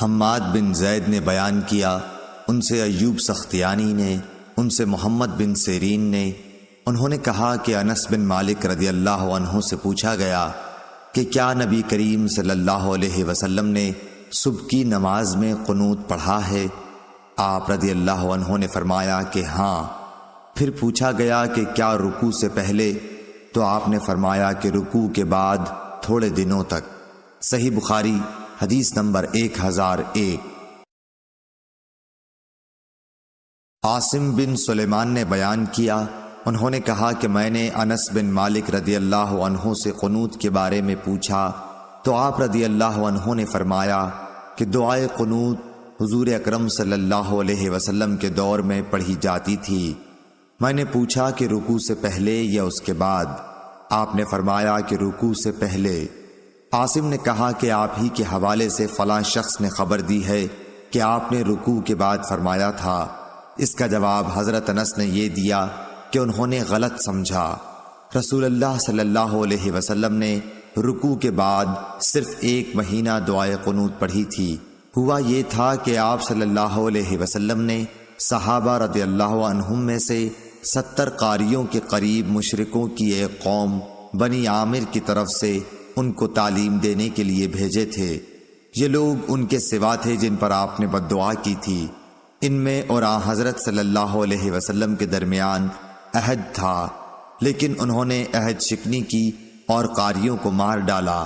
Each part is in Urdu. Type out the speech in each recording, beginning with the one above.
حماد بن زید نے بیان کیا، ان سے ایوب سختیانی نے، ان سے محمد بن سیرین نے، انہوں نے کہا کہ انس بن مالک رضی اللہ عنہ سے پوچھا گیا کہ کیا نبی کریم صلی اللہ علیہ وسلم نے صبح کی نماز میں قنوت پڑھا ہے؟ آپ رضی اللہ عنہ نے فرمایا کہ ہاں۔ پھر پوچھا گیا کہ کیا رکوع سے پہلے؟ تو آپ نے فرمایا کہ رکوع کے بعد تھوڑے دنوں تک۔ صحیح بخاری حدیث نمبر 1001۔ عاصم بن سلیمان نے بیان کیا، انہوں نے کہا کہ میں نے انس بن مالک رضی اللہ عنہ سے قنوت کے بارے میں پوچھا تو آپ رضی اللہ عنہ نے فرمایا کہ دعائے قنوت حضور اکرم صلی اللہ علیہ وسلم کے دور میں پڑھی جاتی تھی۔ میں نے پوچھا کہ رکوع سے پہلے یا اس کے بعد؟ آپ نے فرمایا کہ رکوع سے پہلے۔ عاصم نے کہا کہ آپ ہی کے حوالے سے فلاں شخص نے خبر دی ہے کہ آپ نے رکوع کے بعد فرمایا تھا۔ اس کا جواب حضرت انس نے یہ دیا کہ انہوں نے غلط سمجھا۔ رسول اللہ صلی اللہ علیہ وسلم نے رکوع کے بعد صرف 1 مہینہ دعائے قنوت پڑھی تھی۔ ہوا یہ تھا کہ آپ صلی اللہ علیہ وسلم نے صحابہ رضی اللہ عنہم میں سے 70 قاریوں کے قریب مشرکوں کی ایک قوم بنی عامر کی طرف سے ان کو تعلیم دینے کے لیے بھیجے تھے۔ یہ لوگ ان کے سوا تھے جن پر آپ نے بد دعا کی تھی۔ ان میں اور حضرت صلی اللہ علیہ وسلم کے درمیان عہد تھا، لیکن انہوں نے عہد شکنی کی اور قاریوں کو مار ڈالا۔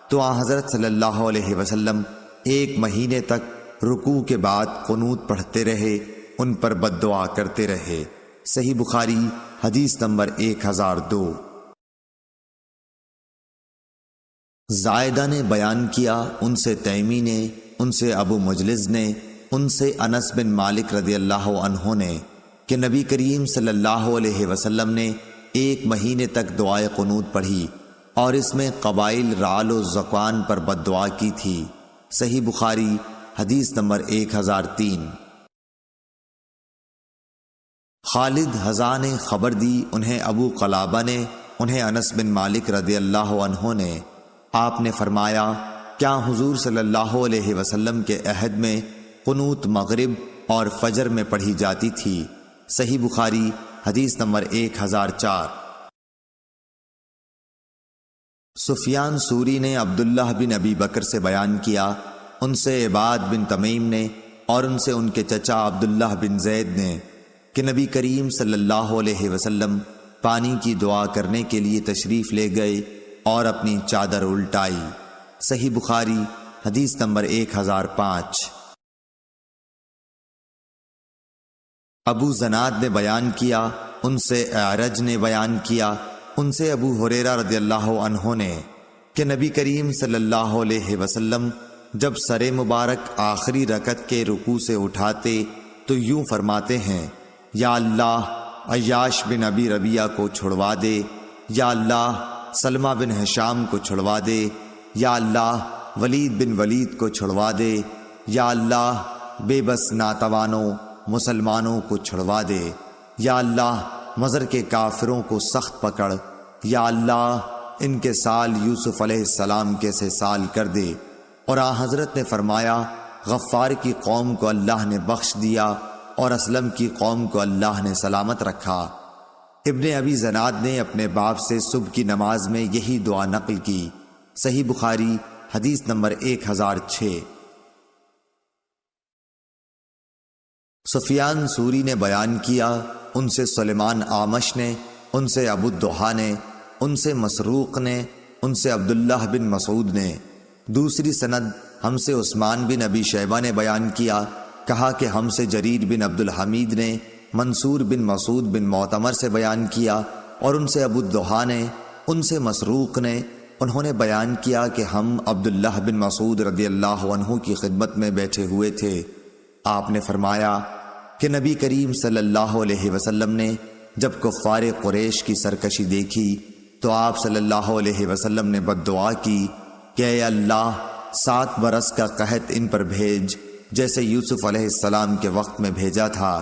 تو حضرت صلی اللہ علیہ وسلم 1 مہینے تک رکوع کے بعد قنوت پڑھتے رہے، ان پر بد دعا کرتے رہے۔ صحیح بخاری حدیث نمبر 1002۔ زائدہ نے بیان کیا، ان سے تیمی نے، ان سے ابو مجلس نے، ان سے انس بن مالک رضی اللہ عنہ نے کہ نبی کریم صلی اللہ علیہ وسلم نے 1 مہینے تک دعائے قنوت پڑھی اور اس میں قبائل رعل و ذکوان پر بد دعا کی تھی۔ صحیح بخاری حدیث نمبر 1003۔ خالد حذا نے خبر دی، انہیں ابو قلابہ نے، انہیں انس بن مالک رضی اللہ عنہ نے۔ آپ نے فرمایا کیا حضور صلی اللہ علیہ وسلم کے عہد میں قنوت مغرب اور فجر میں پڑھی جاتی تھی؟ صحیح بخاری حدیث نمبر 1004۔ سفیان سوری نے عبداللہ بن ابی بکر سے بیان کیا، ان سے عباد بن تمیم نے اور ان سے ان کے چچا عبداللہ بن زید نے کہ نبی کریم صلی اللہ علیہ وسلم پانی کی دعا کرنے کے لیے تشریف لے گئے اور اپنی چادر الٹائی۔ صحیح بخاری حدیث نمبر 1005۔ ابو زناد نے بیان کیا، ان سے اعرج نے بیان کیا، ان سے ابو ہریرہ رضی اللہ عنہ نے کہ نبی کریم صلی اللہ علیہ وسلم جب سر مبارک آخری رکعت کے رکوع سے اٹھاتے تو یوں فرماتے ہیں، یا اللہ عیاش بن ابی ربیعہ کو چھڑوا دے، یا اللہ سلمہ بن ہشام کو چھڑوا دے، یا اللہ ولید بن ولید کو چھڑوا دے، یا اللہ بے بس ناتوانوں مسلمانوں کو چھڑوا دے، یا اللہ مضر کے کافروں کو سخت پکڑ، یا اللہ ان کے سال یوسف علیہ السلام کے سے سال کر دے۔ اور حضرت نے فرمایا غفار کی قوم کو اللہ نے بخش دیا اور اسلم کی قوم کو اللہ نے سلامت رکھا۔ ابن ابی زناد نے اپنے باپ سے صبح کی نماز میں یہی دعا نقل کی۔ صحیح بخاری حدیث نمبر 1006۔ سفیان سوری نے بیان کیا، ان سے سلیمان آمش نے، ان سے ابو الدحا نے، ان سے مسروق نے، ان سے عبداللہ بن مسعود نے۔ دوسری سند ہم سے عثمان بن ابی شیبہ نے بیان کیا، کہا کہ ہم سے جریر بن عبد الحمید نے منصور بن مسعود بن معتمر سے بیان کیا، اور ان سے ابو الدحا نے، ان سے مسروق نے، انہوں نے بیان کیا کہ ہم عبداللہ بن مسعود رضی اللہ عنہ کی خدمت میں بیٹھے ہوئے تھے۔ آپ نے فرمایا کہ نبی کریم صلی اللہ علیہ وسلم نے جب کفار قریش کی سرکشی دیکھی تو آپ صلی اللہ علیہ وسلم نے بد دعا کی کہ اے اللہ 7 برس کا قحط ان پر بھیج جیسے یوسف علیہ السلام کے وقت میں بھیجا تھا۔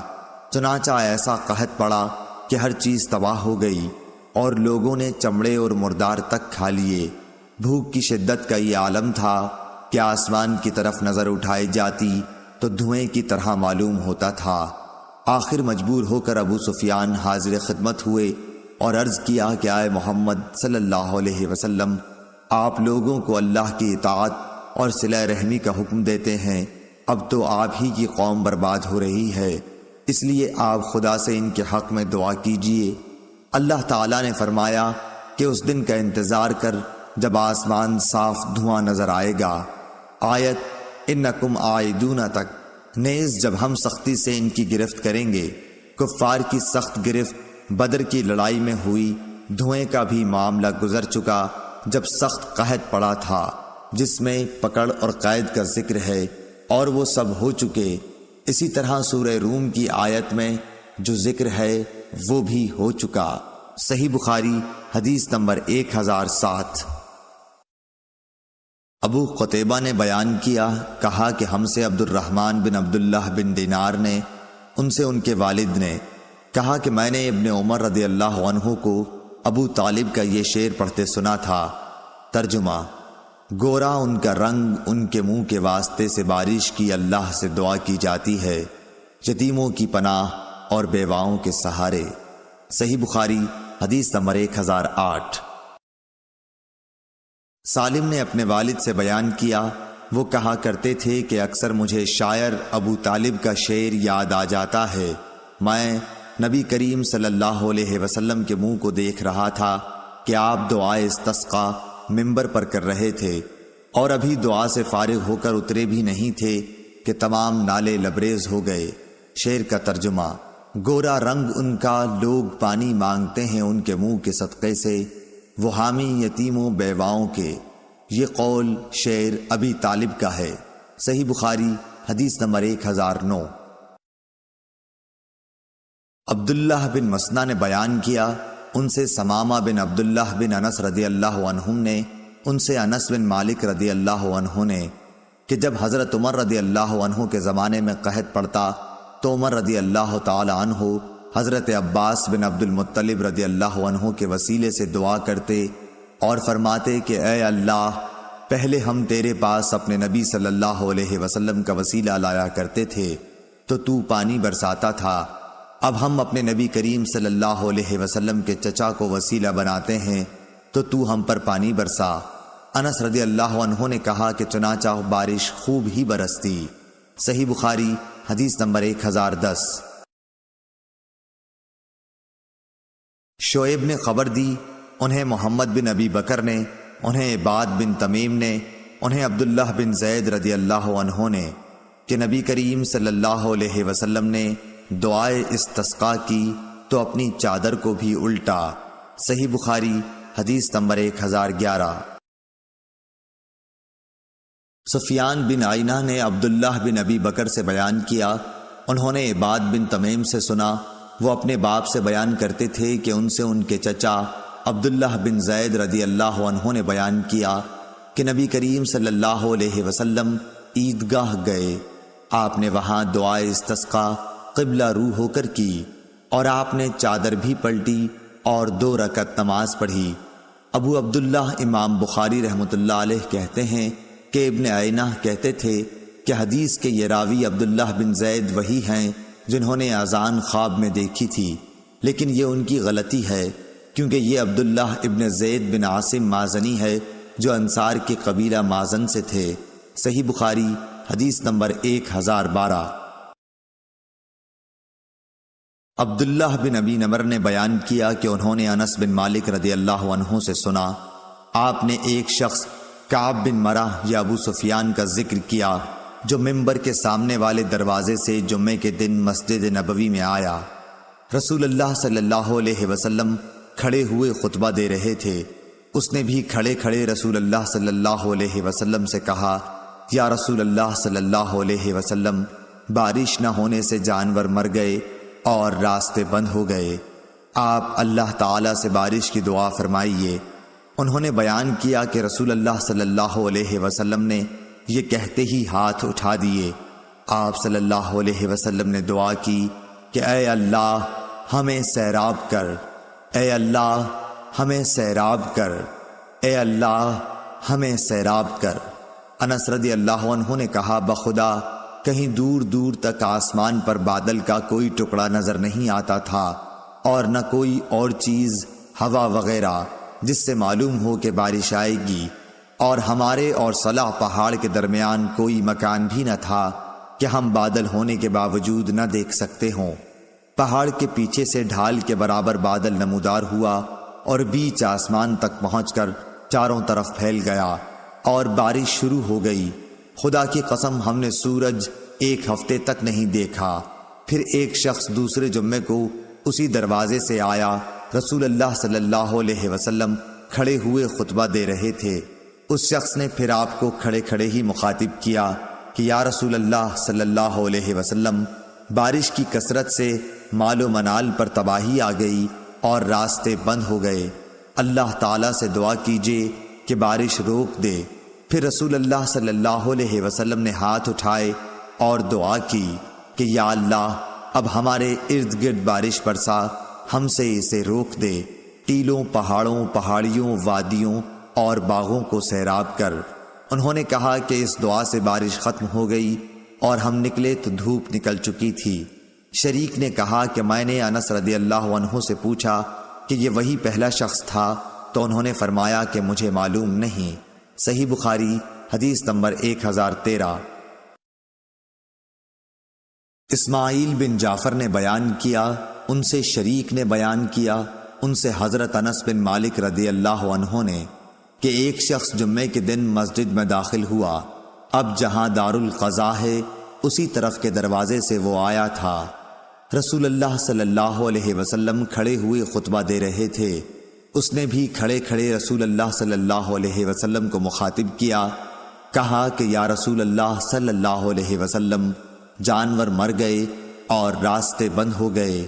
چنانچہ ایسا قحط پڑا کہ ہر چیز تباہ ہو گئی اور لوگوں نے چمڑے اور مردار تک کھا لیے۔ بھوک کی شدت کا یہ عالم تھا کہ آسمان کی طرف نظر اٹھائی جاتی تو دھوئیں کی طرح معلوم ہوتا تھا۔ آخر مجبور ہو کر ابو سفیان حاضر خدمت ہوئے اور عرض کیا کہ آئے محمد صلی اللہ علیہ وسلم، آپ لوگوں کو اللہ کی اطاعت اور صلہ رحمی کا حکم دیتے ہیں، اب تو آپ ہی کی قوم برباد ہو رہی ہے، اس لیے آپ خدا سے ان کے حق میں دعا کیجئے۔ اللہ تعالیٰ نے فرمایا کہ اس دن کا انتظار کر جب آسمان صاف دھواں نظر آئے گا۔ آیت انکم عائدون تک، نیز جب ہم سختی سے ان کی گرفت کریں گے۔ کفار کی سخت گرفت بدر کی لڑائی میں ہوئی، دھوئیں کا بھی معاملہ گزر چکا جب سخت قحط پڑا تھا، جس میں پکڑ اور قید کا ذکر ہے، اور وہ سب ہو چکے۔ اسی طرح سورہ روم کی آیت میں جو ذکر ہے وہ بھی ہو چکا۔ صحیح بخاری حدیث نمبر 1007۔ ابو قتیبہ نے بیان کیا، کہا کہ ہم سے عبد الرحمن بن عبداللہ بن دینار نے، ان سے ان کے والد نے کہا کہ میں نے ابن عمر رضی اللہ عنہ کو ابو طالب کا یہ شعر پڑھتے سنا تھا۔ ترجمہ: گورا ان کا رنگ، ان کے منہ کے واسطے سے بارش کی اللہ سے دعا کی جاتی ہے، یتیموں کی پناہ اور بیواؤں کے سہارے۔ صحیح بخاری حدیث نمبر 1008۔ سالم نے اپنے والد سے بیان کیا، وہ کہا کرتے تھے کہ اکثر مجھے شاعر ابو طالب کا شعر یاد آ جاتا ہے۔ میں نبی کریم صلی اللہ علیہ وسلم کے منہ کو دیکھ رہا تھا کہ آپ دعائے استسقا منبر پر کر رہے تھے، اور ابھی دعا سے فارغ ہو کر اترے بھی نہیں تھے کہ تمام نالے لبریز ہو گئے۔ شعر کا ترجمہ: گورا رنگ ان کا، لوگ پانی مانگتے ہیں ان کے منہ کے صدقے سے، وہ حامی یتیموں بیواؤں کے۔ یہ قول شعر ابی طالب کا ہے۔ صحیح بخاری حدیث نمبر 1009۔ عبداللہ بن مسنہ نے بیان کیا، ان سے ثمامہ بن عبداللہ بن انس رضی اللہ عنہم نے، ان سے انس بن مالک رضی اللہ عنہ نے، کہ جب حضرت عمر رضی اللہ عنہ کے زمانے میں قحط پڑتا تو عمر رضی اللہ تعالی عنہ حضرت عباس بن عبد المطلب رضی اللہ عنہ کے وسیلے سے دعا کرتے اور فرماتے کہ اے اللہ، پہلے ہم تیرے پاس اپنے نبی صلی اللہ علیہ وسلم کا وسیلہ لایا کرتے تھے تو پانی برساتا تھا، اب ہم اپنے نبی کریم صلی اللہ علیہ وسلم کے چچا کو وسیلہ بناتے ہیں تو ہم پر پانی برسا۔ انس رضی اللہ عنہ نے کہا کہ چنانچہ بارش خوب ہی برستی۔ صحیح بخاری حدیث نمبر 1010۔ شعیب نے خبر دی، انہیں محمد بن ابی بکر نے، انہیں عباد بن تمیم نے، انہیں عبداللہ بن زید رضی اللہ عنہ نے، کہ نبی کریم صلی اللہ علیہ وسلم نے دعائے استسقا کی تو اپنی چادر کو بھی الٹا۔ صحیح بخاری حدیث نمبر 1011۔ سفیان بن عینہ نے عبداللہ بن ابی بکر سے بیان کیا، انہوں نے عباد بن تمیم سے سنا، وہ اپنے باپ سے بیان کرتے تھے کہ ان سے ان کے چچا عبداللہ بن زید رضی اللہ عنہ نے بیان کیا کہ نبی کریم صلی اللہ علیہ وسلم عیدگاہ گئے، آپ نے وہاں دعائے استسقا قبلہ رو ہو کر کی، اور آپ نے چادر بھی پلٹی اور 2 رکعت نماز پڑھی۔ ابو عبداللہ امام بخاری رحمۃ اللہ علیہ کہتے ہیں کہ ابن عینہ کہتے تھے کہ حدیث کے یہ راوی عبداللہ بن زید وہی ہیں جنہوں نے اذان خواب میں دیکھی تھی، لیکن یہ ان کی غلطی ہے، کیونکہ یہ عبداللہ ابن زید بن عاصم مازنی ہے جو انصار کے قبیلہ مازن سے تھے۔ صحیح بخاری حدیث نمبر 1012۔ عبداللہ بن ابی نمر نے بیان کیا کہ انہوں نے انس بن مالک رضی اللہ عنہ سے سنا، آپ نے ایک شخص کعب بن مرہ یا ابو سفیان کا ذکر کیا جو منبر کے سامنے والے دروازے سے جمعے کے دن مسجد نبوی میں آیا۔ رسول اللہ صلی اللہ علیہ وسلم کھڑے ہوئے خطبہ دے رہے تھے، اس نے بھی کھڑے کھڑے رسول اللہ صلی اللہ علیہ وسلم سے کہا، یا رسول اللہ صلی اللہ علیہ وسلم، بارش نہ ہونے سے جانور مر گئے اور راستے بند ہو گئے، آپ اللہ تعالیٰ سے بارش کی دعا فرمائیے۔ انہوں نے بیان کیا کہ رسول اللہ صلی اللہ علیہ وسلم نے یہ کہتے ہی ہاتھ اٹھا دیے۔ آپ صلی اللہ علیہ وسلم نے دعا کی کہ اے اللہ ہمیں سیراب کر، اے اللہ ہمیں سیراب کر، اے اللہ ہمیں سیراب کر۔ انس رضی اللہ عنہ نے کہا بخدا کہیں دور دور تک آسمان پر بادل کا کوئی ٹکڑا نظر نہیں آتا تھا اور نہ کوئی اور چیز ہوا وغیرہ جس سے معلوم ہو کہ بارش آئے گی، اور ہمارے اور صلح پہاڑ کے درمیان کوئی مکان بھی نہ تھا کہ ہم بادل ہونے کے باوجود نہ دیکھ سکتے ہوں۔ پہاڑ کے پیچھے سے ڈھال کے برابر بادل نمودار ہوا اور بیچ آسمان تک پہنچ کر چاروں طرف پھیل گیا اور بارش شروع ہو گئی۔ خدا کی قسم ہم نے سورج ایک ہفتے تک نہیں دیکھا۔ پھر ایک شخص دوسرے جمعے کو اسی دروازے سے آیا۔ رسول اللہ صلی اللہ علیہ وسلم کھڑے ہوئے خطبہ دے رہے تھے۔ اس شخص نے پھر آپ کو کھڑے کھڑے ہی مخاطب کیا کہ یا رسول اللہ صلی اللہ علیہ وسلم، بارش کی کثرت سے مال و منال پر تباہی آ گئی اور راستے بند ہو گئے، اللہ تعالیٰ سے دعا کیجیے کہ بارش روک دے۔ پھر رسول اللہ صلی اللہ علیہ وسلم نے ہاتھ اٹھائے اور دعا کی کہ یا اللہ اب ہمارے ارد گرد بارش برسا، ہم سے اسے روک دے، ٹیلوں، پہاڑوں، پہاڑیوں، وادیوں اور باغوں کو سیراب کر۔ انہوں نے کہا کہ اس دعا سے بارش ختم ہو گئی اور ہم نکلے تو دھوپ نکل چکی تھی۔ شریک نے کہا کہ میں نے انس رضی اللہ عنہ سے پوچھا کہ یہ وہی پہلا شخص تھا، تو انہوں نے فرمایا کہ مجھے معلوم نہیں۔ صحیح بخاری حدیث نمبر 1013۔ اسماعیل بن جعفر نے بیان کیا، ان سے شریک نے بیان کیا، ان سے حضرت انس بن مالک رضی اللہ عنہ نے کہ ایک شخص جمعے کے دن مسجد میں داخل ہوا۔ اب جہاں دار القضاء ہے اسی طرف کے دروازے سے وہ آیا تھا۔ رسول اللہ صلی اللہ علیہ وسلم کھڑے ہوئے خطبہ دے رہے تھے۔ اس نے بھی کھڑے کھڑے رسول اللہ صلی اللہ علیہ وسلم کو مخاطب کیا، کہا کہ یا رسول اللہ صلی اللہ علیہ وسلم، جانور مر گئے اور راستے بند ہو گئے،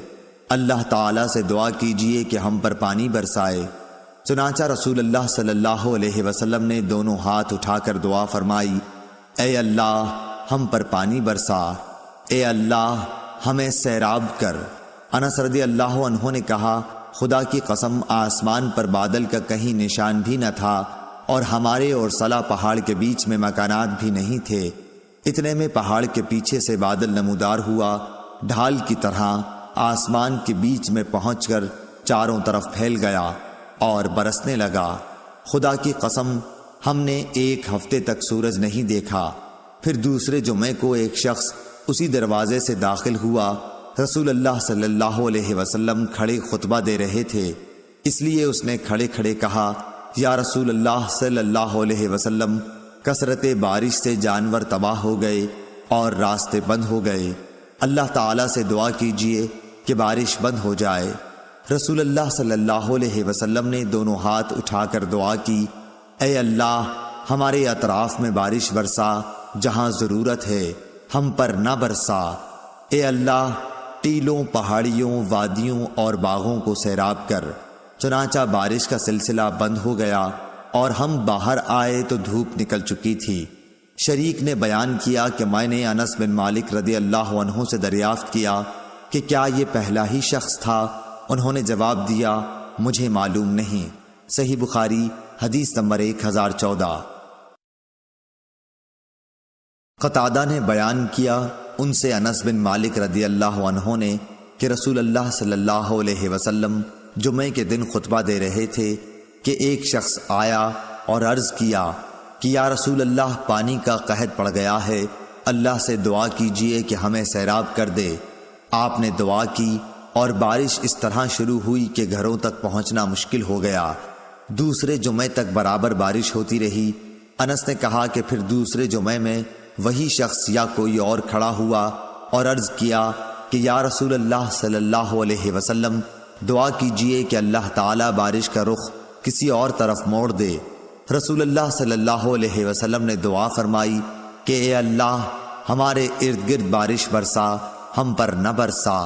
اللہ تعالیٰ سے دعا کیجئے کہ ہم پر پانی برسائے۔ چنانچہ رسول اللہ صلی اللہ علیہ وسلم نے دونوں ہاتھ اٹھا کر دعا فرمائی، اے اللہ ہم پر پانی برسا، اے اللہ ہمیں سیراب کر۔ انس رضی اللہ عنہ نے کہا خدا کی قسم آسمان پر بادل کا کہیں نشان بھی نہ تھا اور ہمارے اور صلح پہاڑ کے بیچ میں مکانات بھی نہیں تھے۔ اتنے میں پہاڑ کے پیچھے سے بادل نمودار ہوا، ڈھال کی طرح آسمان کے بیچ میں پہنچ کر چاروں طرف پھیل گیا اور برسنے لگا۔ خدا کی قسم ہم نے ایک ہفتے تک سورج نہیں دیکھا۔ پھر دوسرے جمعے کو ایک شخص اسی دروازے سے داخل ہوا۔ رسول اللہ صلی اللہ علیہ وسلم کھڑے خطبہ دے رہے تھے، اس لیے اس نے کھڑے کھڑے کہا یا رسول اللہ صلی اللہ علیہ وسلم، کثرت بارش سے جانور تباہ ہو گئے اور راستے بند ہو گئے، اللہ تعالیٰ سے دعا کیجئے کہ بارش بند ہو جائے۔ رسول اللہ صلی اللہ علیہ وسلم نے دونوں ہاتھ اٹھا کر دعا کی، اے اللہ ہمارے اطراف میں بارش برسا، جہاں ضرورت ہے ہم پر نہ برسا۔ اے اللہ ٹیلوں، پہاڑیوں، وادیوں اور باغوں کو سیراب کر۔ چنانچہ بارش کا سلسلہ بند ہو گیا اور ہم باہر آئے تو دھوپ نکل چکی تھی۔ شریک نے بیان کیا کہ میں نے انس بن مالک رضی اللہ عنہ سے دریافت کیا کہ کیا یہ پہلا ہی شخص تھا؟ انہوں نے جواب دیا مجھے معلوم نہیں۔ صحیح بخاری حدیث نمبر 1014۔ قتادہ نے بیان کیا، ان سے انس بن مالک رضی اللہ عنہ نے کہ رسول اللہ صلی اللہ علیہ وسلم جمعے کے دن خطبہ دے رہے تھے کہ ایک شخص آیا اور عرض کیا کہ یا رسول اللہ پانی کا قحط پڑ گیا ہے، اللہ سے دعا کیجئے کہ ہمیں سیراب کر دے۔ آپ نے دعا کی اور بارش اس طرح شروع ہوئی کہ گھروں تک پہنچنا مشکل ہو گیا۔ دوسرے جمعے تک برابر بارش ہوتی رہی۔ انس نے کہا کہ پھر دوسرے جمعے میں وہی شخص یا کوئی اور کھڑا ہوا اور عرض کیا کہ یا رسول اللہ صلی اللہ علیہ وسلم، دعا کیجئے کہ اللہ تعالیٰ بارش کا رخ کسی اور طرف موڑ دے۔ رسول اللہ صلی اللہ علیہ وسلم نے دعا فرمائی کہ اے اللہ ہمارے ارد گرد بارش برسا، ہم پر نہ برسا۔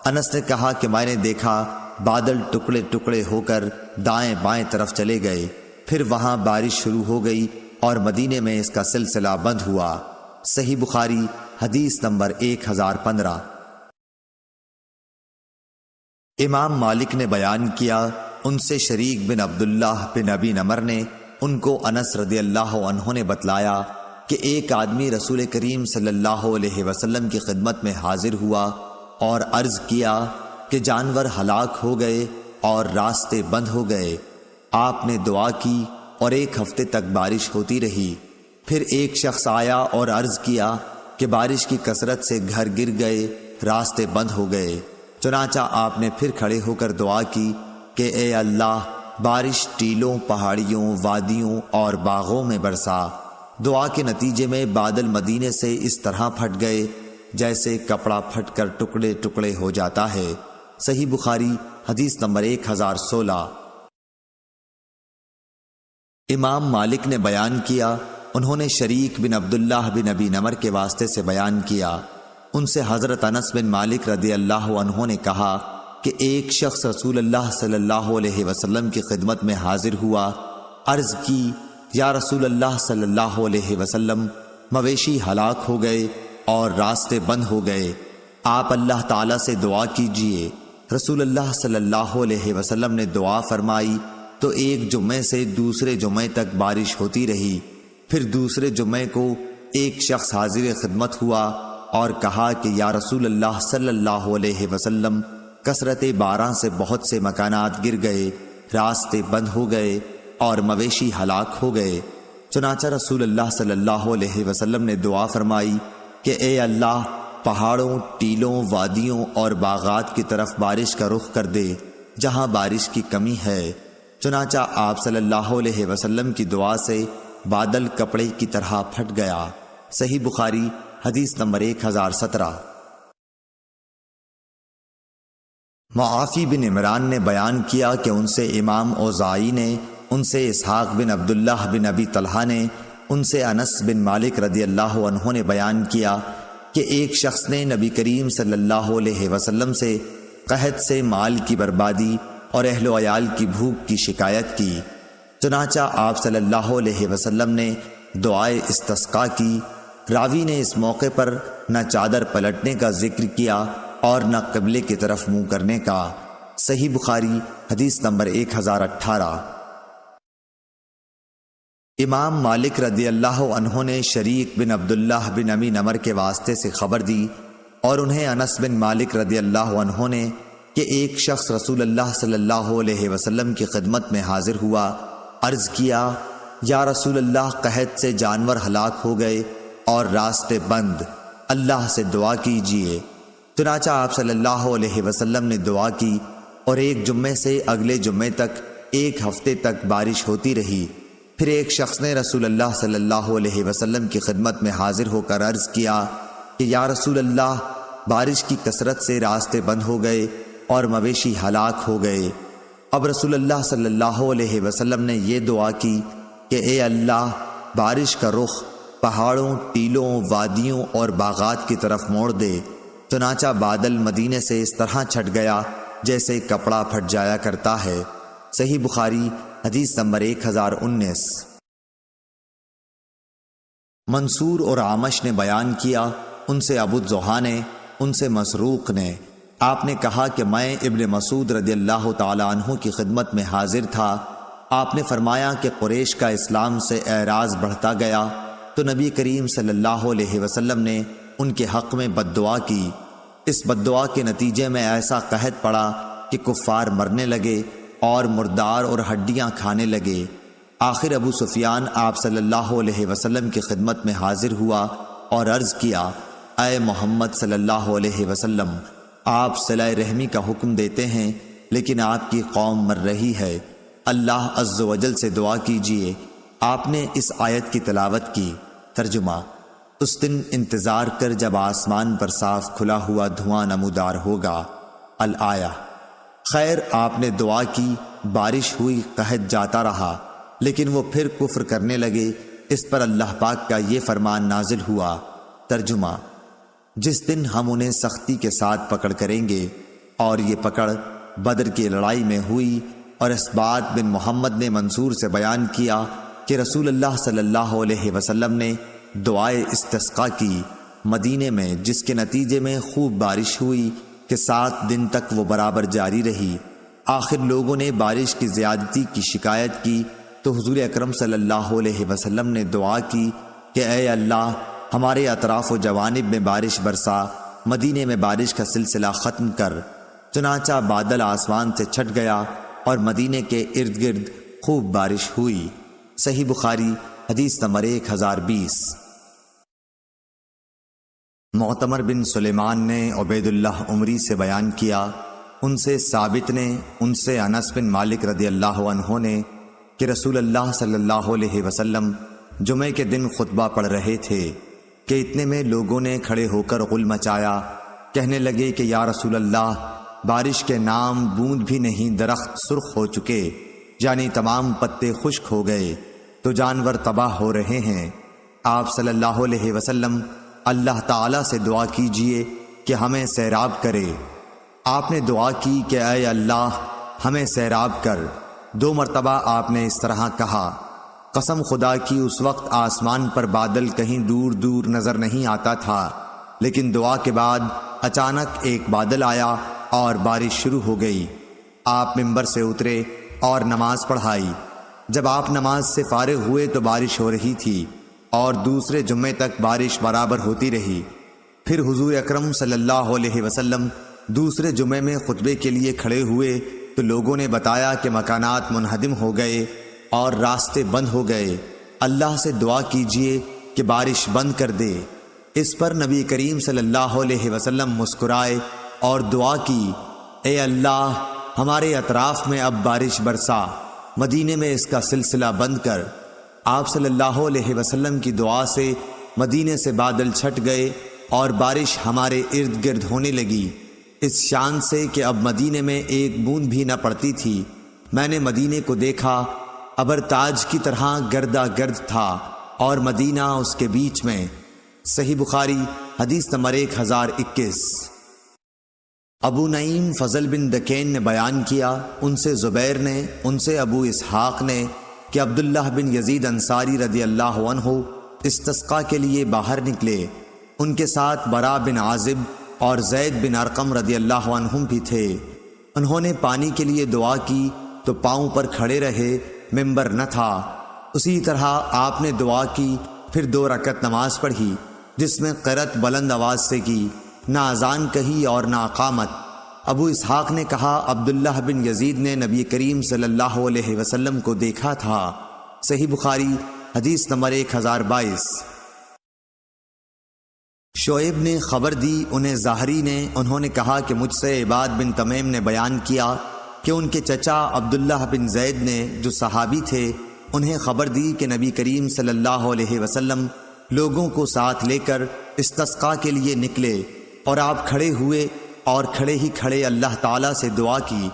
انس نے کہا کہ میں نے دیکھا بادل ٹکڑے ٹکڑے ہو کر دائیں بائیں طرف چلے گئے، پھر وہاں بارش شروع ہو گئی اور مدینے میں اس کا سلسلہ بند ہوا۔ صحیح بخاری حدیث نمبر 1015۔ امام مالک نے بیان کیا، ان سے شریک بن عبداللہ بن ابی نمر نے ان کو انس رضی اللہ عنہ نے بتلایا کہ ایک آدمی رسول کریم صلی اللہ علیہ وسلم کی خدمت میں حاضر ہوا اور عرض کیا کہ جانور ہلاک ہو گئے اور راستے بند ہو گئے۔ آپ نے دعا کی اور 1 ہفتے تک بارش ہوتی رہی۔ پھر ایک شخص آیا اور عرض کیا کہ بارش کی کثرت سے گھر گر گئے، راستے بند ہو گئے۔ چنانچہ آپ نے پھر کھڑے ہو کر دعا کی کہ اے اللہ، بارش ٹیلوں، پہاڑیوں، وادیوں اور باغوں میں برسا۔ دعا کے نتیجے میں بادل مدینے سے اس طرح پھٹ گئے جیسے کپڑا پھٹ کر ٹکڑے ٹکڑے ہو جاتا ہے۔ صحیح بخاری حدیث نمبر 1016۔ امام مالک نے بیان کیا، انہوں نے شریک بن عبداللہ بن ابی نمر کے واسطے سے بیان کیا، ان سے حضرت انس بن مالک رضی اللہ عنہ نے کہا کہ ایک شخص رسول اللہ صلی اللہ علیہ وسلم کی خدمت میں حاضر ہوا، عرض کی یا رسول اللہ صلی اللہ علیہ وسلم، مویشی ہلاک ہو گئے اور راستے بند ہو گئے، آپ اللہ تعالیٰ سے دعا کیجئے۔ رسول اللہ صلی اللہ علیہ وسلم نے دعا فرمائی تو ایک جمعے سے دوسرے جمعے تک بارش ہوتی رہی۔ پھر دوسرے جمعے کو ایک شخص حاضر خدمت ہوا اور کہا کہ یا رسول اللہ صلی اللہ علیہ وسلم، کثرت باران سے بہت سے مکانات گر گئے، راستے بند ہو گئے اور مویشی ہلاک ہو گئے۔ چنانچہ رسول اللہ صلی اللہ علیہ وسلم نے دعا فرمائی کہ اے اللہ، پہاڑوں، ٹیلوں، وادیوں اور باغات کی طرف بارش کا رخ کر دے جہاں بارش کی کمی ہے۔ چنانچہ آپ صلی اللہ علیہ وسلم کی دعا سے بادل کپڑے کی طرح پھٹ گیا۔ صحیح بخاری حدیث نمبر 1017۔ معافی بن عمران نے بیان کیا کہ ان سے امام اوزاعی نے، ان سے اسحاق بن عبداللہ بن ابی طلحہ نے، ان سے انس بن مالک رضی اللہ عنہ نے بیان کیا کہ ایک شخص نے نبی کریم صلی اللہ علیہ وسلم سے قحط سے مال کی بربادی اور اہل و عیال کی بھوک کی شکایت کی۔ چنانچہ آپ صلی اللہ علیہ وسلم نے دعائے استسقاء کی۔ راوی نے اس موقع پر نہ چادر پلٹنے کا ذکر کیا اور نہ قبلے کی طرف منہ کرنے کا۔ صحیح بخاری حدیث نمبر 1018۔ امام مالک رضی اللہ عنہ نے شریک بن عبداللہ بن ابی نمر کے واسطے سے خبر دی اور انہیں انس بن مالک رضی اللہ عنہ نے کہ ایک شخص رسول اللہ صلی اللہ علیہ وسلم کی خدمت میں حاضر ہوا، عرض کیا یا رسول اللہ، قحط سے جانور ہلاک ہو گئے اور راستے بند، اللہ سے دعا کیجئے۔ چنانچہ آپ صلی اللہ علیہ وسلم نے دعا کی اور ایک جمعے سے اگلے جمعے تک 1 ہفتے تک بارش ہوتی رہی۔ پھر ایک شخص نے رسول اللہ صلی اللہ علیہ وسلم کی خدمت میں حاضر ہو کر عرض کیا کہ یا رسول اللہ، بارش کی کثرت سے راستے بند ہو گئے اور مویشی ہلاک ہو گئے۔ اب رسول اللہ صلی اللہ علیہ وسلم نے یہ دعا کی کہ اے اللہ، بارش کا رخ پہاڑوں، ٹیلوں، وادیوں اور باغات کی طرف موڑ دے۔ چنانچہ بادل مدینے سے اس طرح چھٹ گیا جیسے کپڑا پھٹ جایا کرتا ہے۔ صحیح بخاری حدیث نمبر 1019۔ منصور اور عامش نے بیان کیا، ان سے ابو الزحا نے، ان سے مسروق نے، آپ نے کہا کہ میں ابن مسعود رضی اللہ تعالی عنہ کی خدمت میں حاضر تھا۔ آپ نے فرمایا کہ قریش کا اسلام سے اعراض بڑھتا گیا تو نبی کریم صلی اللہ علیہ وسلم نے ان کے حق میں بد دعا کی۔ اس بد دعا کے نتیجے میں ایسا قحط پڑا کہ کفار مرنے لگے اور مردار اور ہڈیاں کھانے لگے۔ آخر ابو سفیان آپ صلی اللہ علیہ وسلم کی خدمت میں حاضر ہوا اور عرض کیا، اے محمد صلی اللہ علیہ وسلم، آپ صلہ رحمی کا حکم دیتے ہیں لیکن آپ کی قوم مر رہی ہے، اللہ عز و جل سے دعا کیجئے۔ آپ نے اس آیت کی تلاوت کی۔ ترجمہ: اس دن انتظار کر جب آسمان پر صاف کھلا ہوا دھواں نمودار ہوگا۔ الآیہ۔ خیر، آپ نے دعا کی، بارش ہوئی، قحط جاتا رہا، لیکن وہ پھر کفر کرنے لگے۔ اس پر اللہ پاک کا یہ فرمان نازل ہوا۔ ترجمہ: جس دن ہم انہیں سختی کے ساتھ پکڑ کریں گے، اور یہ پکڑ بدر کی لڑائی میں ہوئی۔ اور اسبات بن محمد نے منصور سے بیان کیا کہ رسول اللہ صلی اللہ علیہ وسلم نے دعائے استسقاء کی مدینے میں، جس کے نتیجے میں خوب بارش ہوئی کہ 7 دن تک وہ برابر جاری رہی۔ آخر لوگوں نے بارش کی زیادتی کی شکایت کی تو حضور اکرم صلی اللہ علیہ وسلم نے دعا کی کہ اے اللہ ہمارے اطراف و جوانب میں بارش برسا، مدینے میں بارش کا سلسلہ ختم کر۔ چنانچہ بادل آسمان سے چھٹ گیا اور مدینے کے ارد گرد خوب بارش ہوئی۔ صحیح بخاری حدیث نمبر 1020۔ معتمر بن سلیمان نے عبید اللہ عمری سے بیان کیا، ان سے ثابت نے، ان سے انس بن مالک رضی اللہ عنہ نے کہ رسول اللہ صلی اللہ علیہ وسلم جمعے کے دن خطبہ پڑھ رہے تھے کہ اتنے میں لوگوں نے کھڑے ہو کر غل مچایا، کہنے لگے کہ یا رسول اللہ، بارش کے نام بوند بھی نہیں، درخت سرخ ہو چکے، یعنی تمام پتے خشک ہو گئے تو جانور تباہ ہو رہے ہیں۔ آپ صلی اللہ علیہ وسلم اللہ تعالیٰ سے دعا کیجئے کہ ہمیں سیراب کرے۔ آپ نے دعا کی کہ اے اللہ ہمیں سیراب کر۔ 2 مرتبہ آپ نے اس طرح کہا۔ قسم خدا کی اس وقت آسمان پر بادل کہیں دور دور نظر نہیں آتا تھا، لیکن دعا کے بعد اچانک ایک بادل آیا اور بارش شروع ہو گئی۔ آپ ممبر سے اترے اور نماز پڑھائی۔ جب آپ نماز سے فارغ ہوئے تو بارش ہو رہی تھی اور دوسرے جمعے تک بارش برابر ہوتی رہی۔ پھر حضور اکرم صلی اللہ علیہ وسلم دوسرے جمعے میں خطبے کے لیے کھڑے ہوئے تو لوگوں نے بتایا کہ مکانات منہدم ہو گئے اور راستے بند ہو گئے، اللہ سے دعا کیجئے کہ بارش بند کر دے۔ اس پر نبی کریم صلی اللہ علیہ وسلم مسکرائے اور دعا کی، اے اللہ ہمارے اطراف میں اب بارش برسا، مدینے میں اس کا سلسلہ بند کر۔ آپ صلی اللہ علیہ وسلم کی دعا سے مدینے سے بادل چھٹ گئے اور بارش ہمارے ارد گرد ہونے لگی، اس شان سے کہ اب مدینے میں ایک بوند بھی نہ پڑتی تھی۔ میں نے مدینے کو دیکھا، ابر تاج کی طرح گردا گرد تھا اور مدینہ اس کے بیچ میں۔ صحیح بخاری حدیث نمبر 1021۔ ابو نعیم فضل بن دکین نے بیان کیا، ان سے زبیر نے، ان سے ابو اسحاق نے کہ عبداللہ بن یزید انصاری رضی اللہ عنہ استسقاء کے لیے باہر نکلے، ان کے ساتھ برا بن عازب اور زید بن ارقم رضی اللہ عنہم بھی تھے۔ انہوں نے پانی کے لیے دعا کی تو پاؤں پر کھڑے رہے، ممبر نہ تھا۔ اسی طرح آپ نے دعا کی، پھر 2 رکعت نماز پڑھی جس میں قرأت بلند آواز سے کی، نہ اذان کہی اور نہ اقامت۔ ابو اسحاق نے کہا، عبداللہ بن یزید نے نبی کریم صلی اللہ علیہ وسلم کو دیکھا تھا۔ صحیح بخاری حدیث نمبر 1022۔ شعیب نے خبر دی، انہیں ظاہری نے، انہوں نے کہا کہ مجھ سے عباد بن تمیم نے بیان کیا کہ ان کے چچا عبداللہ بن زید نے جو صحابی تھے انہیں خبر دی کہ نبی کریم صلی اللہ علیہ وسلم لوگوں کو ساتھ لے کر استسقاء کے لیے نکلے اور آپ کھڑے ہوئے اور کھڑے ہی کھڑے اللہ تعالیٰ سے دعا کی،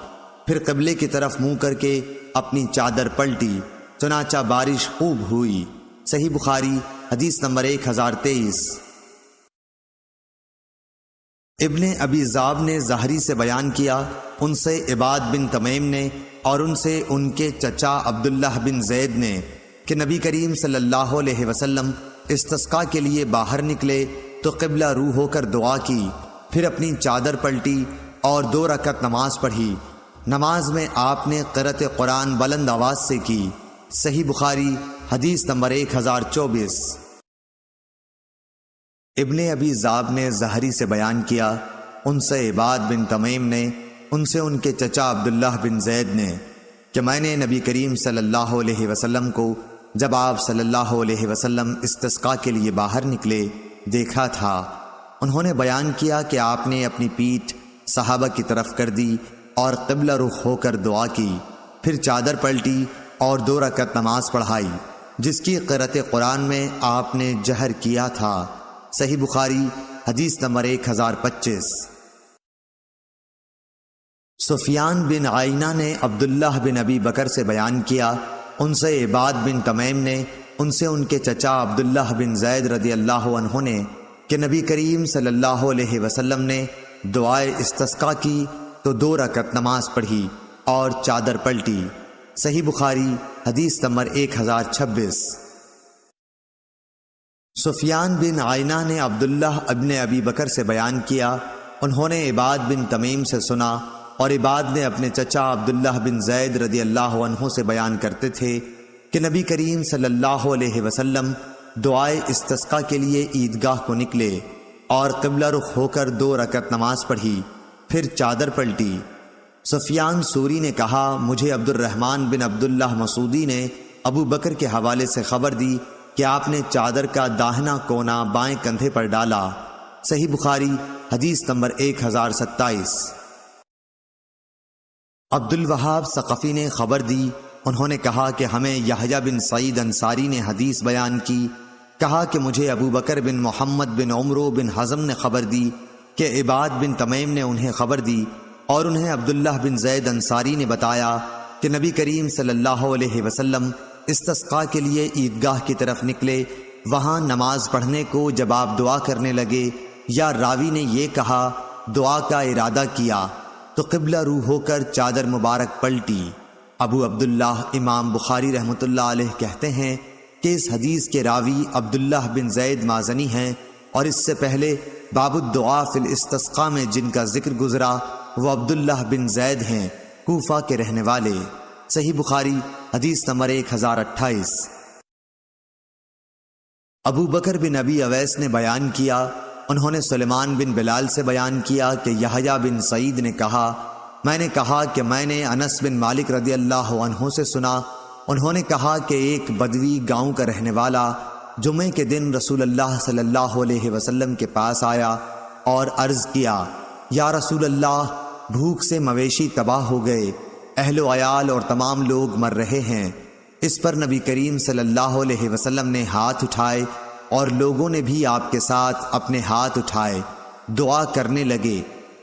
پھر قبلے کی طرف منہ کر کے اپنی چادر پلٹی، چنانچہ بارش خوب ہوئی۔ صحیح بخاری حدیث نمبر 1023۔ ابن ابی ذئب نے ظاہری سے بیان کیا، ان سے عباد بن تمیم نے اور ان سے ان کے چچا عبداللہ بن زید نے کہ نبی کریم صلی اللہ علیہ وسلم استسقاء کے لیے باہر نکلے تو قبلہ رو ہو کر دعا کی، پھر اپنی چادر پلٹی اور 2 رکعت نماز پڑھی۔ نماز میں آپ نے قرأت قرآن بلند آواز سے کی۔ صحیح بخاری حدیث نمبر 1024۔ ابن ابی ذئب نے ظاہری سے بیان کیا، ان سے عباد بن تمیم نے، ان سے ان کے چچا عبداللہ بن زید نے کہ میں نے نبی کریم صلی اللہ علیہ وسلم کو جب آپ صلی اللہ علیہ وسلم استسقاء کے لیے باہر نکلے دیکھا تھا۔ انہوں نے بیان کیا کہ آپ نے اپنی پیٹھ صحابہ کی طرف کر دی اور قبلہ رخ ہو کر دعا کی، پھر چادر پلٹی اور 2 رکعت نماز پڑھائی جس کی قرأت قرآن میں آپ نے جہر کیا تھا۔ صحیح بخاری حدیث نمبر 1025۔ سفیان بن عینہ نے عبداللہ بن ابی بکر سے بیان کیا، ان سے عباد بن تمیم نے، ان سے ان کے چچا عبداللہ بن زید رضی اللہ عنہ نے کہ نبی کریم صلی اللہ علیہ وسلم نے دعائے استسقاء کی تو 2 رکعت نماز پڑھی اور چادر پلٹی۔ صحیح بخاری حدیث نمبر 1026۔ سفیان بن عینہ نے عبداللہ ابن ابی بکر سے بیان کیا، انہوں نے عباد بن تمیم سے سنا اور عباد نے اپنے چچا عبداللہ بن زید رضی اللہ عنہ سے بیان کرتے تھے کہ نبی کریم صلی اللہ علیہ وسلم دعائے استسقاء کے لیے عیدگاہ کو نکلے اور قبلہ رخ ہو کر 2 رکعت نماز پڑھی، پھر چادر پلٹی۔ سفیان سوری نے کہا مجھے عبد الرحمن بن عبداللہ مسعودی نے ابو بکر کے حوالے سے خبر دی کہ آپ نے چادر کا داہنا کونا بائیں کندھے پر ڈالا۔ صحیح بخاری حدیث نمبر 1027۔ عبد الوہاب ثقفی نے خبر دی، انہوں نے کہا کہ ہمیں یحییٰ بن سعید انصاری نے حدیث بیان کی، کہا کہ مجھے ابو بکر بن محمد بن عمرو بن حزم نے خبر دی کہ عباد بن تمیم نے انہیں خبر دی، اور انہیں عبداللہ بن زید انصاری نے بتایا کہ نبی کریم صلی اللہ علیہ وسلم استسقاء کے لیے عیدگاہ کی طرف نکلے۔ وہاں نماز پڑھنے کو جب آپ دعا کرنے لگے یا راوی نے یہ کہا دعا کا ارادہ کیا تو قبلہ رو ہو کر چادر مبارک پلٹی۔ ابو عبداللہ امام بخاری رحمۃ اللہ علیہ کہتے ہیں کہ اس حدیث کے راوی عبداللہ بن زید مازنی ہیں، اور اس سے پہلے باب الدعاء فی الاستسقاء میں جن کا ذکر گزرا وہ عبداللہ بن زید ہیں، کوفہ کے رہنے والے۔ صحیح بخاری حدیث نمبر 1028۔ ابو بکر بن ابی اویس نے بیان کیا، انہوں نے سلیمان بن بلال سے بیان کیا کہ یحییٰ بن سعید نے کہا میں نے کہا کہ میں نے انس بن مالک رضی اللہ عنہ سے سنا، انہوں نے کہا کہ ایک بدوی گاؤں کا رہنے والا جمعے کے دن رسول اللہ صلی اللہ علیہ وسلم کے پاس آیا اور عرض کیا یا رسول اللہ، بھوک سے مویشی تباہ ہو گئے، اہل و عیال اور تمام لوگ مر رہے ہیں۔ اس پر نبی کریم صلی اللہ علیہ وسلم نے ہاتھ اٹھائے اور لوگوں نے بھی آپ کے ساتھ اپنے ہاتھ اٹھائے، دعا کرنے لگے۔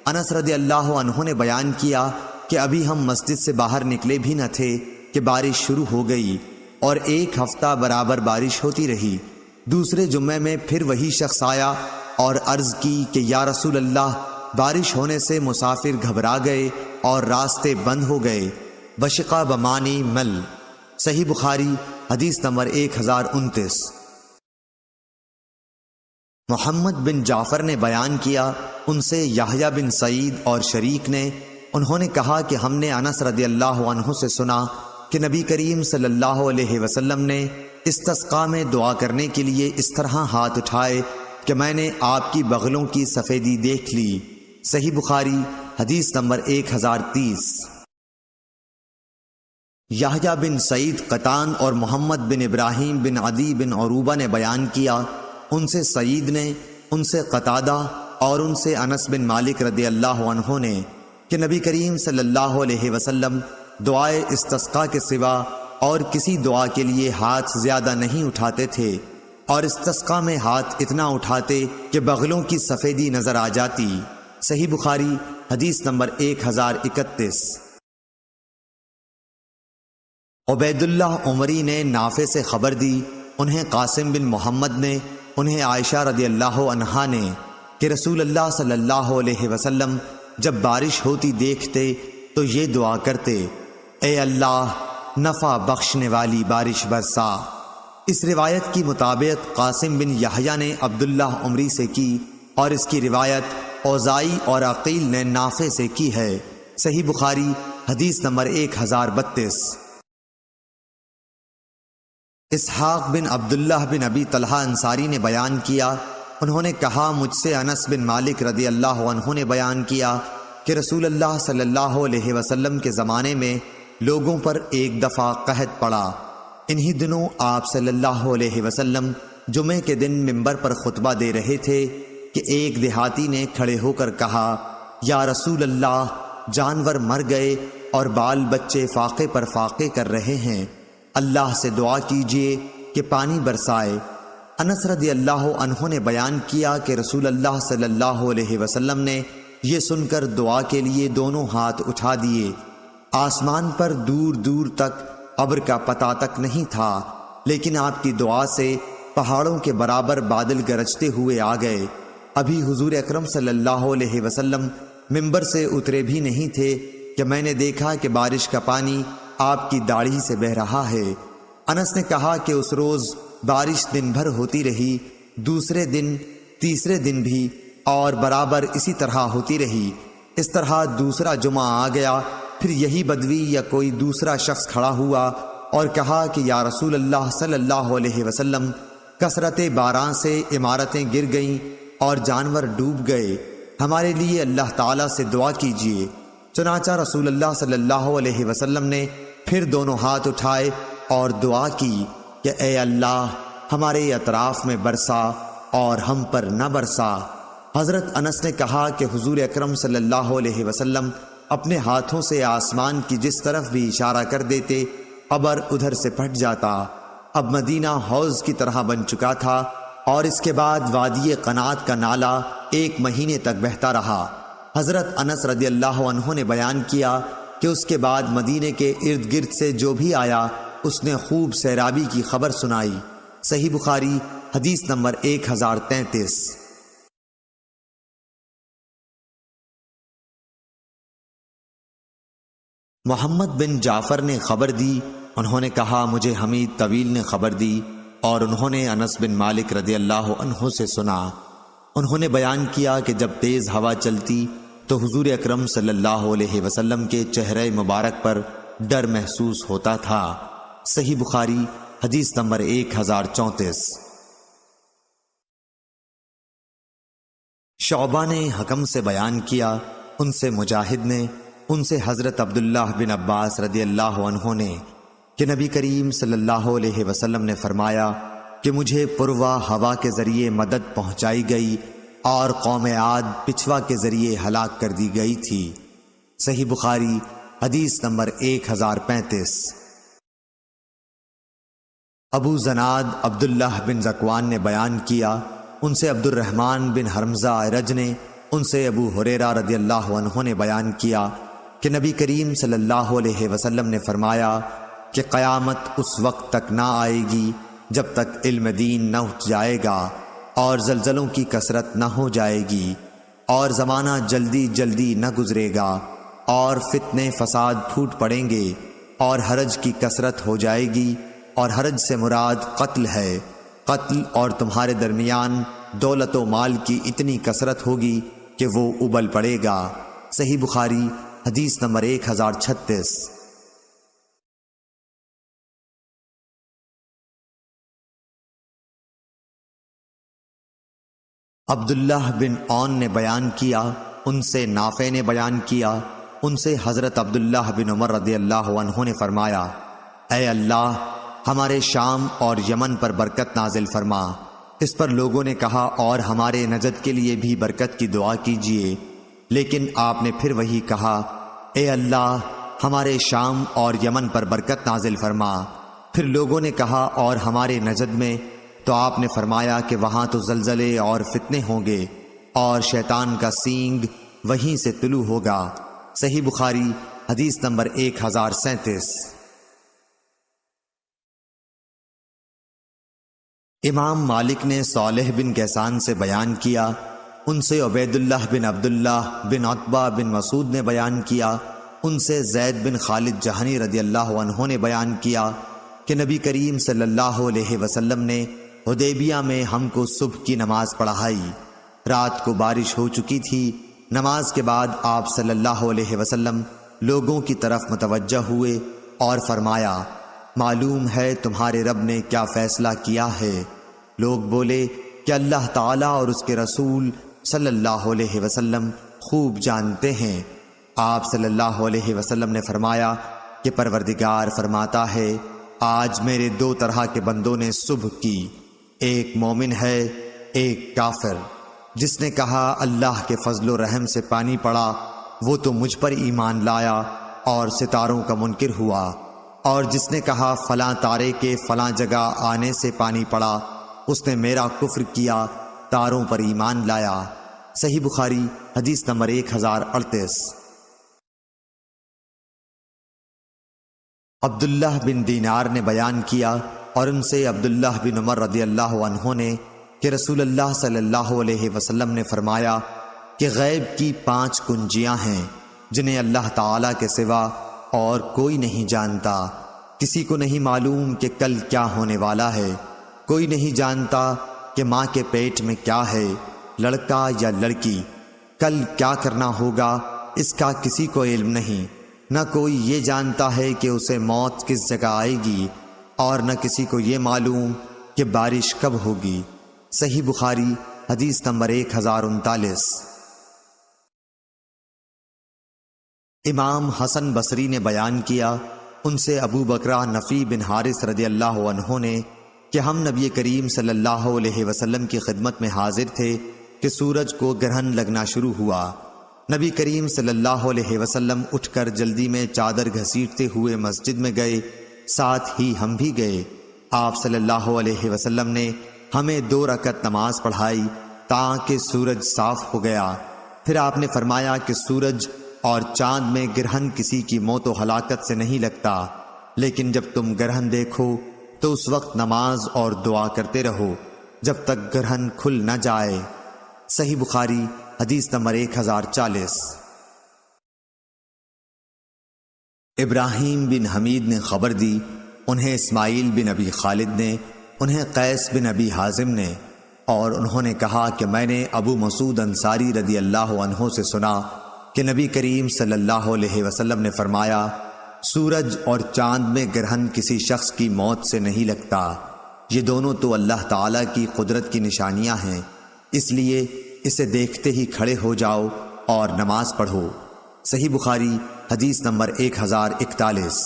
انس رضی اللہ عنہ نے بیان کیا کہ ابھی ہم مسجد سے باہر نکلے بھی نہ تھے کہ بارش شروع ہو گئی، اور 1 ہفتہ برابر بارش ہوتی رہی۔ دوسرے جمعے میں پھر وہی شخص آیا اور عرض کی کہ یا رسول اللہ، بارش ہونے سے مسافر گھبرا گئے اور راستے بند ہو گئے۔ بشقا بمانی مل۔ صحیح بخاری حدیث نمبر 1029۔ محمد بن جعفر نے بیان کیا، ان سے یحییٰ بن سعید اور شریک نے، انہوں نے کہا کہ ہم نے انس رضی اللہ عنہ سے سنا کہ نبی کریم صلی اللہ علیہ وسلم نے استسقاء میں دعا کرنے کے لیے اس طرح ہاتھ اٹھائے کہ میں نے آپ کی بغلوں کی سفیدی دیکھ لی۔ صحیح بخاری حدیث نمبر 1030۔ یحییٰ بن سعید قطان اور محمد بن ابراہیم بن عدی بن عروبہ نے بیان کیا، ان سے سعید نے، ان سے قتادہ اور ان سے انس بن مالک رضی اللہ عنہ نے کہ نبی کریم صلی اللہ علیہ وسلم دعائے استسقاء کے سوا اور کسی دعا کے لیے ہاتھ زیادہ نہیں اٹھاتے تھے، اور استسقاء میں ہاتھ اتنا اٹھاتے کہ بغلوں کی سفیدی نظر آ جاتی۔ صحیح بخاری حدیث نمبر 1031۔ عبید اللہ عمری نے نافع سے خبر دی، انہیں قاسم بن محمد نے، انہیں عائشہ رضی اللہ عنہا نے کہ رسول اللہ صلی اللہ علیہ وسلم جب بارش ہوتی دیکھتے تو یہ دعا کرتے، اے اللہ نفع بخشنے والی بارش برسا۔ اس روایت کی مطابق قاسم بن یحییٰ نے عبداللہ عمری سے کی، اور اس کی روایت اوزائی اور عقیل نے نافع سے کی ہے۔ صحیح بخاری حدیث نمبر 1032۔ اسحاق بن عبداللہ بن ابی طلحہ انصاری نے بیان کیا، انہوں نے کہا مجھ سے انس بن مالک رضی اللہ عنہ نے بیان کیا کہ رسول اللہ صلی اللہ علیہ وسلم کے زمانے میں لوگوں پر ایک دفعہ قحط پڑا۔ انہی دنوں آپ صلی اللہ علیہ وسلم جمعے کے دن منبر پر خطبہ دے رہے تھے کہ ایک دیہاتی نے کھڑے ہو کر کہا، یا رسول اللہ، جانور مر گئے اور بال بچے فاقے پر فاقے کر رہے ہیں، اللہ سے دعا کیجئے کہ پانی برسائے۔ انس رضی اللہ عنہ نے بیان کیا کہ رسول اللہ صلی اللہ علیہ وسلم نے یہ سن کر دعا کے لیے دونوں ہاتھ اٹھا دیے۔ آسمان پر دور دور تک ابر کا پتہ تک نہیں تھا، لیکن آپ کی دعا سے پہاڑوں کے برابر بادل گرجتے ہوئے آ گئے۔ ابھی حضور اکرم صلی اللہ علیہ وسلم منبر سے اترے بھی نہیں تھے کہ میں نے دیکھا کہ بارش کا پانی آپ کی داڑھی سے بہہ رہا ہے۔ انس نے کہا کہ اس روز بارش دن بھر ہوتی رہی، دوسرے دن، تیسرے دن بھی، اور برابر اسی طرح ہوتی رہی۔ اس طرح دوسرا جمعہ آ گیا، پھر یہی بدوی یا کوئی دوسرا شخص کھڑا ہوا اور کہا کہ یا رسول اللہ صلی اللہ علیہ وسلم، کثرت باران سے عمارتیں گر گئیں اور جانور ڈوب گئے، ہمارے لیے اللہ تعالیٰ سے دعا کیجیے۔ چنانچہ رسول اللہ صلی اللہ علیہ وسلم نے پھر دونوں ہاتھ اٹھائے اور دعا کی کہ اے اللہ ہمارے اطراف میں برسا اور ہم پر نہ برسا۔ حضرت انس نے کہا کہ حضور اکرم صلی اللہ علیہ وسلم اپنے ہاتھوں سے آسمان کی جس طرف بھی اشارہ کر دیتے ابر ادھر سے پھٹ جاتا۔ اب مدینہ حوض کی طرح بن چکا تھا اور اس کے بعد وادی قنات کا نالہ 1 مہینے تک بہتا رہا۔ حضرت انس رضی اللہ عنہ نے بیان کیا کہ اس کے بعد مدینے کے ارد گرد سے جو بھی آیا اس نے خوب سیرابی کی خبر سنائی۔ صحیح بخاری حدیث نمبر 1033۔ محمد بن جعفر نے خبر دی، انہوں نے کہا مجھے حمید طویل نے خبر دی اور انہوں نے انس بن مالک رضی اللہ عنہ سے سنا۔ انہوں نے بیان کیا کہ جب تیز ہوا چلتی تو حضور اکرم صلی اللہ علیہ وسلم کے چہرے مبارک پر ڈر محسوس ہوتا تھا۔ صحیح بخاری حدیث نمبر 1034۔ شعبہ نے حکم سے بیان کیا، ان سے مجاہد نے، ان سے حضرت عبداللہ بن عباس رضی اللہ عنہ نے کہ نبی کریم صلی اللہ علیہ وسلم نے فرمایا کہ مجھے پروا ہوا کے ذریعے مدد پہنچائی گئی اور قوم عاد پچھوا کے ذریعے ہلاک کر دی گئی تھی۔ صحیح بخاری حدیث نمبر 1035۔ ابو زناد عبداللہ بن ذکوان نے بیان کیا، ان سے عبد الرحمن بن حرمزہ رج نے، ان سے ابو ہریرہ رضی اللہ عنہ نے بیان کیا کہ نبی کریم صلی اللہ علیہ وسلم نے فرمایا کہ قیامت اس وقت تک نہ آئے گی جب تک علم دین نہ اٹھ جائے گا اور زلزلوں کی کثرت نہ ہو جائے گی اور زمانہ جلدی جلدی نہ گزرے گا اور فتنے فساد پھوٹ پڑیں گے اور حرج کی کثرت ہو جائے گی، اور حرج سے مراد قتل ہے، قتل اور تمہارے درمیان دولت و مال کی اتنی کثرت ہوگی کہ وہ ابل پڑے گا۔ صحیح بخاری حدیث نمبر 1036۔ عبداللہ بن عون نے بیان کیا، ان سے نافع نے بیان کیا، ان سے حضرت عبداللہ بن عمر رضی اللہ عنہ نے فرمایا اے اللہ ہمارے شام اور یمن پر برکت نازل فرما۔ اس پر لوگوں نے کہا اور ہمارے نجد کے لیے بھی برکت کی دعا کیجیے، لیکن آپ نے پھر وہی کہا اے اللہ ہمارے شام اور یمن پر برکت نازل فرما۔ پھر لوگوں نے کہا اور ہمارے نجد میں، تو آپ نے فرمایا کہ وہاں تو زلزلے اور فتنے ہوں گے اور شیطان کا سینگ وہیں سے طلوع ہوگا۔ صحیح بخاری حدیث نمبر 1037۔ امام مالک نے صالح بن کیسان سے بیان کیا، ان سے عبید اللہ بن عبداللہ بن عتبہ بن مسعود نے بیان کیا، ان سے زید بن خالد جہنی رضی اللہ عنہ نے بیان کیا کہ نبی کریم صلی اللہ علیہ وسلم نے حدیبیہ میں ہم کو صبح کی نماز پڑھائی۔ رات کو بارش ہو چکی تھی۔ نماز کے بعد آپ صلی اللہ علیہ وسلم لوگوں کی طرف متوجہ ہوئے اور فرمایا معلوم ہے تمہارے رب نے کیا فیصلہ کیا ہے؟ لوگ بولے کہ اللہ تعالیٰ اور اس کے رسول صلی اللہ علیہ وسلم خوب جانتے ہیں۔ آپ صلی اللہ علیہ وسلم نے فرمایا کہ پروردگار فرماتا ہے آج میرے 2 طرح کے بندوں نے صبح کی، ایک مومن ہے ایک کافر۔ جس نے کہا اللہ کے فضل و رحم سے پانی پڑا وہ تو مجھ پر ایمان لایا اور ستاروں کا منکر ہوا، اور جس نے کہا فلاں تارے کے فلاں جگہ آنے سے پانی پڑا اس نے میرا کفر کیا، تاروں پر ایمان لایا۔ صحیح بخاری حدیث نمبر 1038۔ عبداللہ بن دینار نے بیان کیا اور ان سے عبداللہ بن عمر رضی اللہ عنہ نے کہ رسول اللہ صلی اللہ علیہ وسلم نے فرمایا کہ غیب کی 5 کنجیاں ہیں جنہیں اللہ تعالیٰ کے سوا اور کوئی نہیں جانتا۔ کسی کو نہیں معلوم کہ کل کیا ہونے والا ہے، کوئی نہیں جانتا کہ ماں کے پیٹ میں کیا ہے، لڑکا یا لڑکی، کل کیا کرنا ہوگا اس کا کسی کو علم نہیں، نہ کوئی یہ جانتا ہے کہ اسے موت کس جگہ آئے گی، اور نہ کسی کو یہ معلوم کہ بارش کب ہوگی۔ صحیح بخاری حدیث نمبر 1039۔ امام حسن بصری نے بیان کیا، ان سے ابو بکرہ نفی بن حارث رضی اللہ عنہ نے، کہ ہم نبی کریم صلی اللہ علیہ وسلم کی خدمت میں حاضر تھے کہ سورج کو گرہن لگنا شروع ہوا۔ نبی کریم صلی اللہ علیہ وسلم اٹھ کر جلدی میں چادر گھسیٹتے ہوئے مسجد میں گئے، ساتھ ہی ہم بھی گئے۔ آپ صلی اللہ علیہ وسلم نے ہمیں 2 رکعت نماز پڑھائی تاکہ سورج صاف ہو گیا۔ پھر آپ نے فرمایا کہ سورج اور چاند میں گرہن کسی کی موت و ہلاکت سے نہیں لگتا، لیکن جب تم گرہن دیکھو تو اس وقت نماز اور دعا کرتے رہو جب تک گرہن کھل نہ جائے۔ صحیح بخاری حدیث نمبر 1040۔ ابراہیم بن حمید نے خبر دی، انہیں اسماعیل بن ابی خالد نے، انہیں قیس بن ابی حازم نے، اور انہوں نے کہا کہ میں نے ابو مسعود انصاری رضی اللہ عنہ سے سنا کہ نبی کریم صلی اللہ علیہ وسلم نے فرمایا، سورج اور چاند میں گرہن کسی شخص کی موت سے نہیں لگتا، یہ دونوں تو اللہ تعالیٰ کی قدرت کی نشانیاں ہیں، اس لیے اسے دیکھتے ہی کھڑے ہو جاؤ اور نماز پڑھو۔ صحیح بخاری حدیث نمبر 1041۔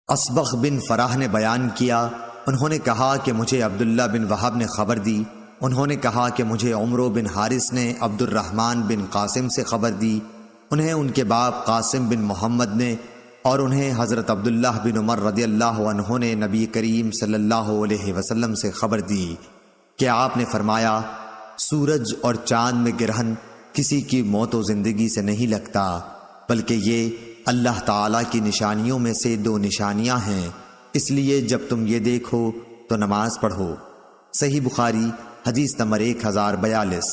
اصبغ بن فراح نے بیان کیا، انہوں نے کہا کہ مجھے عبداللہ بن وہب نے خبر دی، انہوں نے کہا کہ مجھے عمرو بن حارث نے عبد الرحمن بن قاسم سے خبر دی، انہیں ان کے باپ قاسم بن محمد نے، اور انہیں حضرت عبداللہ بن عمر رضی اللہ عنہ نے نبی کریم صلی اللہ علیہ وسلم سے خبر دی کہ آپ نے فرمایا، سورج اور چاند میں گرہن کسی کی موت و زندگی سے نہیں لگتا، بلکہ یہ اللہ تعالیٰ کی نشانیوں میں سے 2 نشانیاں ہیں، اس لیے جب تم یہ دیکھو تو نماز پڑھو۔ صحیح بخاری حدیث نمبر 1042۔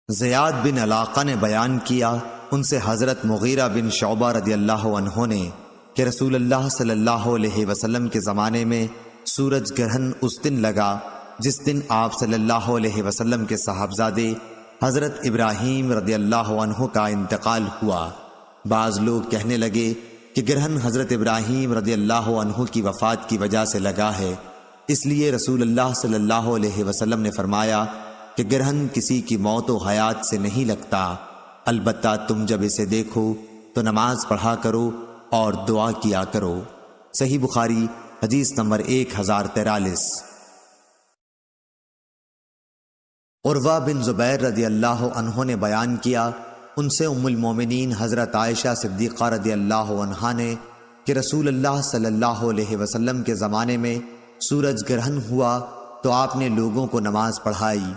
زیاد بن علاقہ نے بیان کیا، ان سے حضرت مغیرہ بن شعبہ رضی اللہ عنہ نے، کہ رسول اللہ صلی اللہ علیہ وسلم کے زمانے میں سورج گرہن اس دن لگا جس دن آپ صلی اللہ علیہ وسلم کے صاحبزادے حضرت ابراہیم رضی اللہ عنہ کا انتقال ہوا۔ بعض لوگ کہنے لگے کہ گرہن حضرت ابراہیم رضی اللہ عنہ کی وفات کی وجہ سے لگا ہے، اس لیے رسول اللہ صلی اللہ علیہ وسلم نے فرمایا کہ گرہن کسی کی موت و حیات سے نہیں لگتا، البتہ تم جب اسے دیکھو تو نماز پڑھا کرو اور دعا کیا کرو۔ صحیح بخاری حدیث نمبر 1043۔ عروہ بن زبیر رضی اللہ عنہ نے بیان کیا، ان سے ام المومنین حضرت عائشہ صدیقہ رضی اللہ عنہا نے، کہ رسول اللہ صلی اللہ علیہ وسلم کے زمانے میں سورج گرہن ہوا تو آپ نے لوگوں کو نماز پڑھائی۔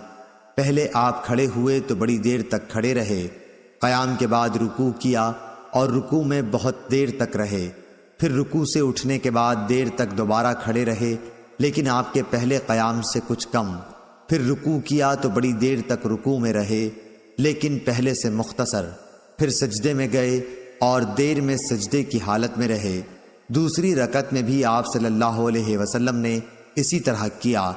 پہلے آپ کھڑے ہوئے تو بڑی دیر تک کھڑے رہے، قیام کے بعد رکوع کیا اور رکوع میں بہت دیر تک رہے، پھر رکوع سے اٹھنے کے بعد دیر تک دوبارہ کھڑے رہے، لیکن آپ کے پہلے قیام سے کچھ کم، پھر رکوع کیا تو بڑی دیر تک رکوع میں رہے لیکن پہلے سے مختصر، پھر سجدے میں گئے اور دیر میں سجدے کی حالت میں رہے۔ دوسری رکعت میں بھی آپ صلی اللہ علیہ وسلم نے اسی طرح کیا۔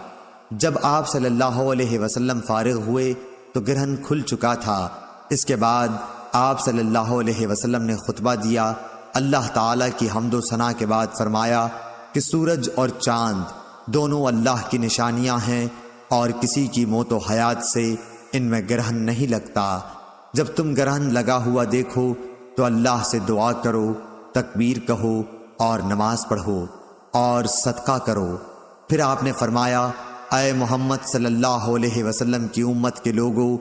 جب آپ صلی اللہ علیہ وسلم فارغ ہوئے تو گرہن کھل چکا تھا۔ اس کے بعد آپ صلی اللہ علیہ وسلم نے خطبہ دیا، اللہ تعالیٰ کی حمد و ثنا کے بعد فرمایا کہ سورج اور چاند دونوں اللہ کی نشانیاں ہیں اور کسی کی موت و حیات سے ان میں گرہن نہیں لگتا۔ جب تم گرہن لگا ہوا دیکھو تو اللہ سے دعا کرو، تکبیر کہو اور نماز پڑھو اور صدقہ کرو۔ پھر آپ نے فرمایا، اے محمد صلی اللہ علیہ وسلم کی امت کے لوگوں،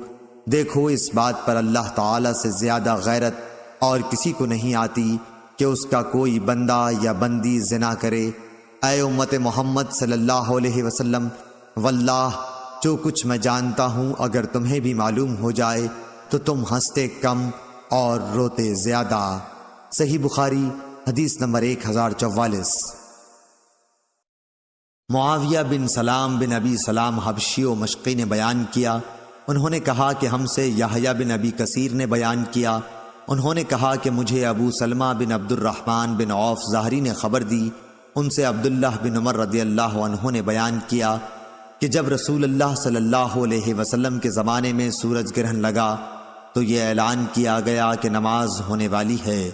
دیکھو اس بات پر اللہ تعالیٰ سے زیادہ غیرت اور کسی کو نہیں آتی کہ اس کا کوئی بندہ یا بندی زنا کرے۔ اے امت محمد صلی اللہ علیہ وسلم، واللہ جو کچھ میں جانتا ہوں اگر تمہیں بھی معلوم ہو جائے تو تم ہنستے کم اور روتے زیادہ۔ صحیح بخاری حدیث نمبر 1044۔ معاویہ بن سلام بن ابی سلام حبشی و مشقی نے بیان کیا، انہوں نے کہا کہ ہم سے یحییٰ بن ابی کثیر نے بیان کیا، انہوں نے کہا کہ مجھے ابو سلمہ بن عبد الرحمن بن عوف ظاہری نے خبر دی، ان سے عبداللہ بن عمر رضی اللہ عنہ نے بیان کیا کہ جب رسول اللہ صلی اللہ علیہ وسلم کے زمانے میں سورج گرہن لگا تو یہ اعلان کیا گیا کہ نماز ہونے والی ہے۔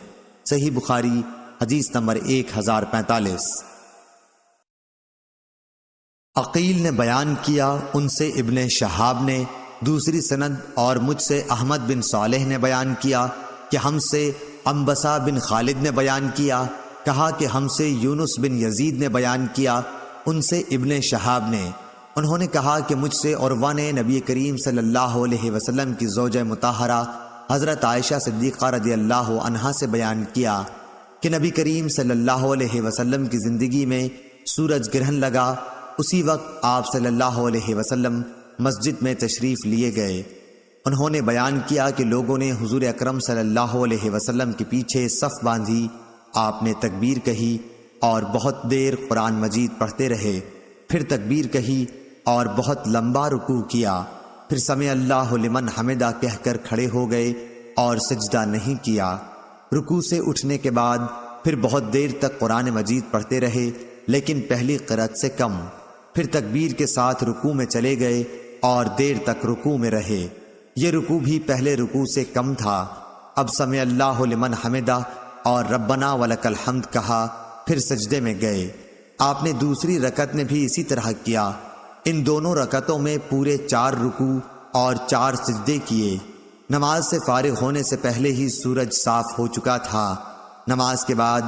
صحیح بخاری حدیث نمبر 1045۔ عقیل نے بیان کیا، ان سے ابن شہاب نے دوسری سند، اور مجھ سے احمد بن صالح نے بیان کیا کہ ہم سے انبسا بن خالد نے بیان کیا، کہا کہ ہم سے یونس بن یزید نے بیان کیا، ان سے ابن شہاب نے، انہوں نے کہا کہ مجھ سے عروہ نے نبی کریم صلی اللہ علیہ وسلم کی زوجہ مطہرہ حضرت عائشہ صدیقہ رضی اللہ عنہا سے بیان کیا کہ نبی کریم صلی اللہ علیہ وسلم کی زندگی میں سورج گرہن لگا، اسی وقت آپ صلی اللہ علیہ وسلم مسجد میں تشریف لیے گئے۔ انہوں نے بیان کیا کہ لوگوں نے حضور اکرم صلی اللہ علیہ وسلم کے پیچھے صف باندھی، آپ نے تکبیر کہی اور بہت دیر قرآن مجید پڑھتے رہے، پھر تکبیر کہی اور بہت لمبا رکوع کیا، پھر سمع اللہ لمن حمدہ کہہ کر کھڑے ہو گئے اور سجدہ نہیں کیا۔ رکوع سے اٹھنے کے بعد پھر بہت دیر تک قرآن مجید پڑھتے رہے، لیکن پہلی قرأت سے کم، پھر تکبیر کے ساتھ رکوع میں چلے گئے اور دیر تک رکوع میں رہے۔ یہ رکوع بھی پہلے رکوع سے کم تھا۔ اب سمع اللہ لمن حمدہ اور ربنا ولک الحمد کہا، پھر سجدے میں گئے۔ آپ نے دوسری رکعت میں بھی اسی طرح کیا۔ ان دونوں رکعتوں میں پورے 4 رکوع اور 4 سجدے کیے۔ نماز سے فارغ ہونے سے پہلے ہی سورج صاف ہو چکا تھا۔ نماز کے بعد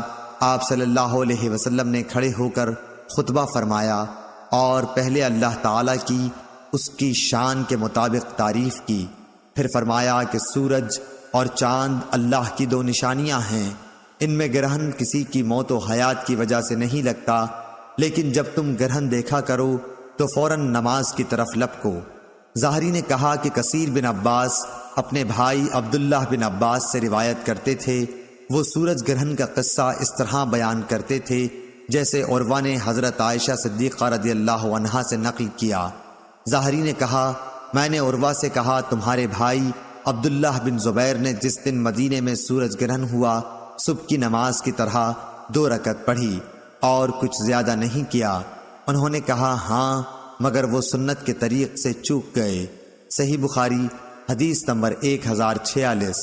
آپ صلی اللہ علیہ وسلم نے کھڑے ہو کر خطبہ فرمایا اور پہلے اللہ تعالیٰ کی اس کی شان کے مطابق تعریف کی، پھر فرمایا کہ سورج اور چاند اللہ کی 2 نشانیاں ہیں، ان میں گرہن کسی کی موت و حیات کی وجہ سے نہیں لگتا، لیکن جب تم گرہن دیکھا کرو تو فوراً نماز کی طرف لپکو۔ ظاہری نے کہا کہ کثیر بن عباس اپنے بھائی عبداللہ بن عباس سے روایت کرتے تھے، وہ سورج گرہن کا قصہ اس طرح بیان کرتے تھے جیسے عروہ نے حضرت عائشہ صدیقہ رضی اللہ عنہا سے نقل کیا۔ ظاہری نے کہا، میں نے عروہ سے کہا تمہارے بھائی عبداللہ بن زبیر نے جس دن مدینے میں سورج گرہن ہوا صبح کی نماز کی طرح 2 رکعت پڑھی اور کچھ زیادہ نہیں کیا۔ انہوں نے کہا ہاں، مگر وہ سنت کے طریق سے چوک گئے۔ صحیح بخاری حدیث نمبر 1046۔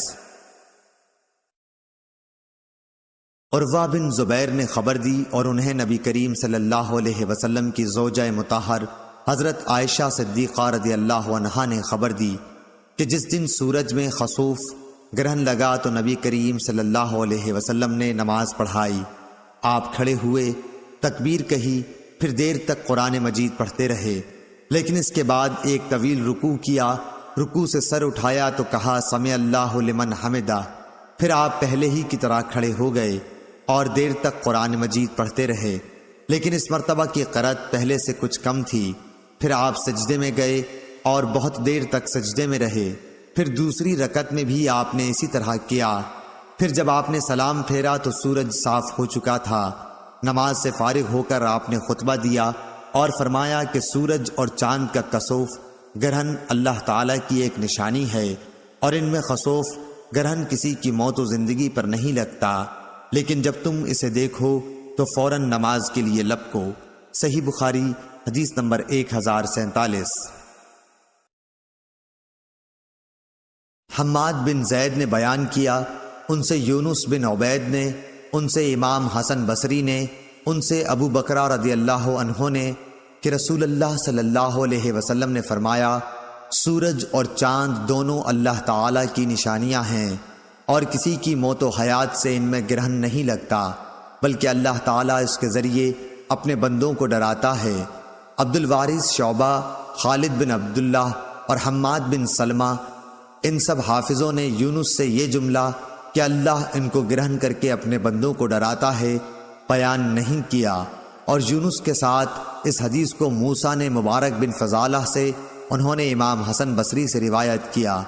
عروہ بن زبیر نے خبر دی اور انہیں نبی کریم صلی اللہ علیہ وسلم کی زوجہ مطہر حضرت عائشہ صدیقہ رضی اللہ عنہا نے خبر دی کہ جس دن سورج میں خسوف گرہن لگا تو نبی کریم صلی اللہ علیہ وسلم نے نماز پڑھائی۔ آپ کھڑے ہوئے، تکبیر کہی، پھر دیر تک قرآن مجید پڑھتے رہے، لیکن اس کے بعد ایک طویل رکوع کیا۔ رکوع سے سر اٹھایا تو کہا سمع اللہ لمن حمدہ، پھر آپ پہلے ہی کی طرح کھڑے ہو گئے اور دیر تک قرآن مجید پڑھتے رہے، لیکن اس مرتبہ کی قرأت پہلے سے کچھ کم تھی۔ پھر آپ سجدے میں گئے اور بہت دیر تک سجدے میں رہے، پھر دوسری رکعت میں بھی آپ نے اسی طرح کیا۔ پھر جب آپ نے سلام پھیرا تو سورج صاف ہو چکا تھا۔ نماز سے فارغ ہو کر آپ نے خطبہ دیا اور فرمایا کہ سورج اور چاند کا کسوف گرہن اللہ تعالیٰ کی ایک نشانی ہے، اور ان میں خسوف گرہن کسی کی موت و زندگی پر نہیں لگتا، لیکن جب تم اسے دیکھو تو فوراً نماز کے لیے لپکو۔ صحیح بخاری حدیث نمبر 1047۔ حماد بن زید نے بیان کیا، ان سے یونس بن عبید نے، ان سے امام حسن بصری نے، ان سے ابو بکرہ رضی اللہ عنہ نے کہ رسول اللہ صلی اللہ علیہ وسلم نے فرمایا، سورج اور چاند دونوں اللہ تعالیٰ کی نشانیاں ہیں، اور کسی کی موت و حیات سے ان میں گرہن نہیں لگتا، بلکہ اللہ تعالیٰ اس کے ذریعے اپنے بندوں کو ڈراتا ہے۔ عبد الوارث شعبہ، خالد بن عبداللہ اور حماد بن سلمہ، ان سب حافظوں نے یونس سے یہ جملہ کہ اللہ ان کو گرہن کر کے اپنے بندوں کو ڈراتا ہے بیان نہیں کیا، اور یونس کے ساتھ اس حدیث کو موسیٰ نے مبارک بن فضالہ سے، انہوں نے امام حسن بصری سے روایت کیا۔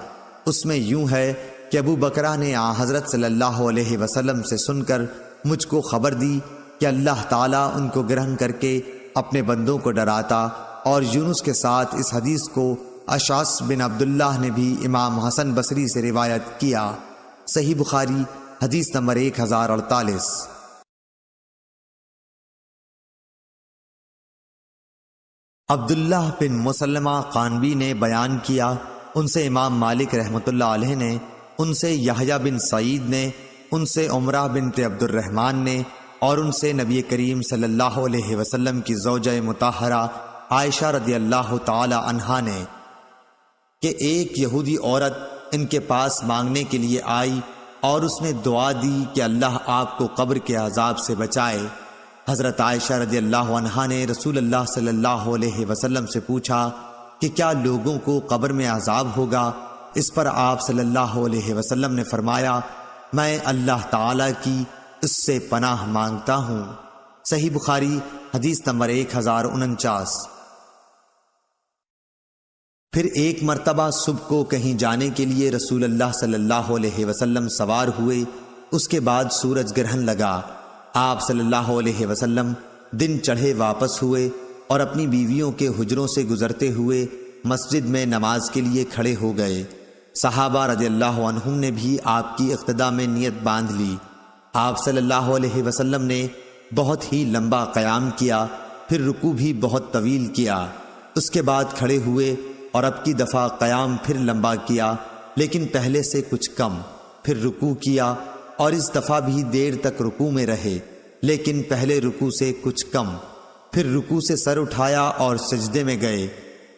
اس میں یوں ہے کہ ابو بکرہ نے حضرت صلی اللہ علیہ وسلم سے سن کر مجھ کو خبر دی کہ اللہ تعالیٰ ان کو گرہن کر کے اپنے بندوں کو ڈراتا، اور یونس کے ساتھ اس حدیث کو اشعث بن عبداللہ نے بھی امام حسن بصری سے روایت کیا۔ صحیح بخاری حدیث نمبر 1048۔ عبداللہ بن مسلمہ قانبی نے بیان کیا، ان سے امام مالک رحمۃ اللہ علیہ نے، ان سے یحییٰ بن سعید نے، ان سے عمرہ بنت عبد الرحمن نے اور ان سے نبی کریم صلی اللہ علیہ وسلم کی زوجہ مطہرہ عائشہ رضی اللہ تعالی عنہا نے کہ ایک یہودی عورت ان کے پاس مانگنے کے لیے آئی اور اس نے دعا دی کہ اللہ آپ کو قبر کے عذاب سے بچائے۔ حضرت عائشہ رضی اللہ عنہا نے رسول اللہ صلی اللہ علیہ وسلم سے پوچھا کہ کیا لوگوں کو قبر میں عذاب ہوگا؟ اس پر آپ صلی اللہ علیہ وسلم نے فرمایا، میں اللہ تعالی کی اس سے پناہ مانگتا ہوں۔ صحیح بخاری حدیث نمبر 1049۔ پھر ایک مرتبہ صبح کو کہیں جانے کے لیے رسول اللہ صلی اللہ علیہ وسلم سوار ہوئے، اس کے بعد سورج گرہن لگا۔ آپ صلی اللہ علیہ وسلم دن چڑھے واپس ہوئے اور اپنی بیویوں کے حجروں سے گزرتے ہوئے مسجد میں نماز کے لیے کھڑے ہو گئے۔ صحابہ رضی اللہ عنہم نے بھی آپ کی اقتداء میں نیت باندھ لی۔ آپ صلی اللہ علیہ وسلم نے بہت ہی لمبا قیام کیا، پھر رکوع بھی بہت طویل کیا۔ اس کے بعد کھڑے ہوئے اور اب کی دفعہ قیام پھر لمبا کیا، لیکن پہلے سے کچھ کم، پھر رکوع کیا اور اس دفعہ بھی دیر تک رکوع میں رہے، لیکن پہلے رکوع سے کچھ کم، پھر رکوع سے سر اٹھایا اور سجدے میں گئے۔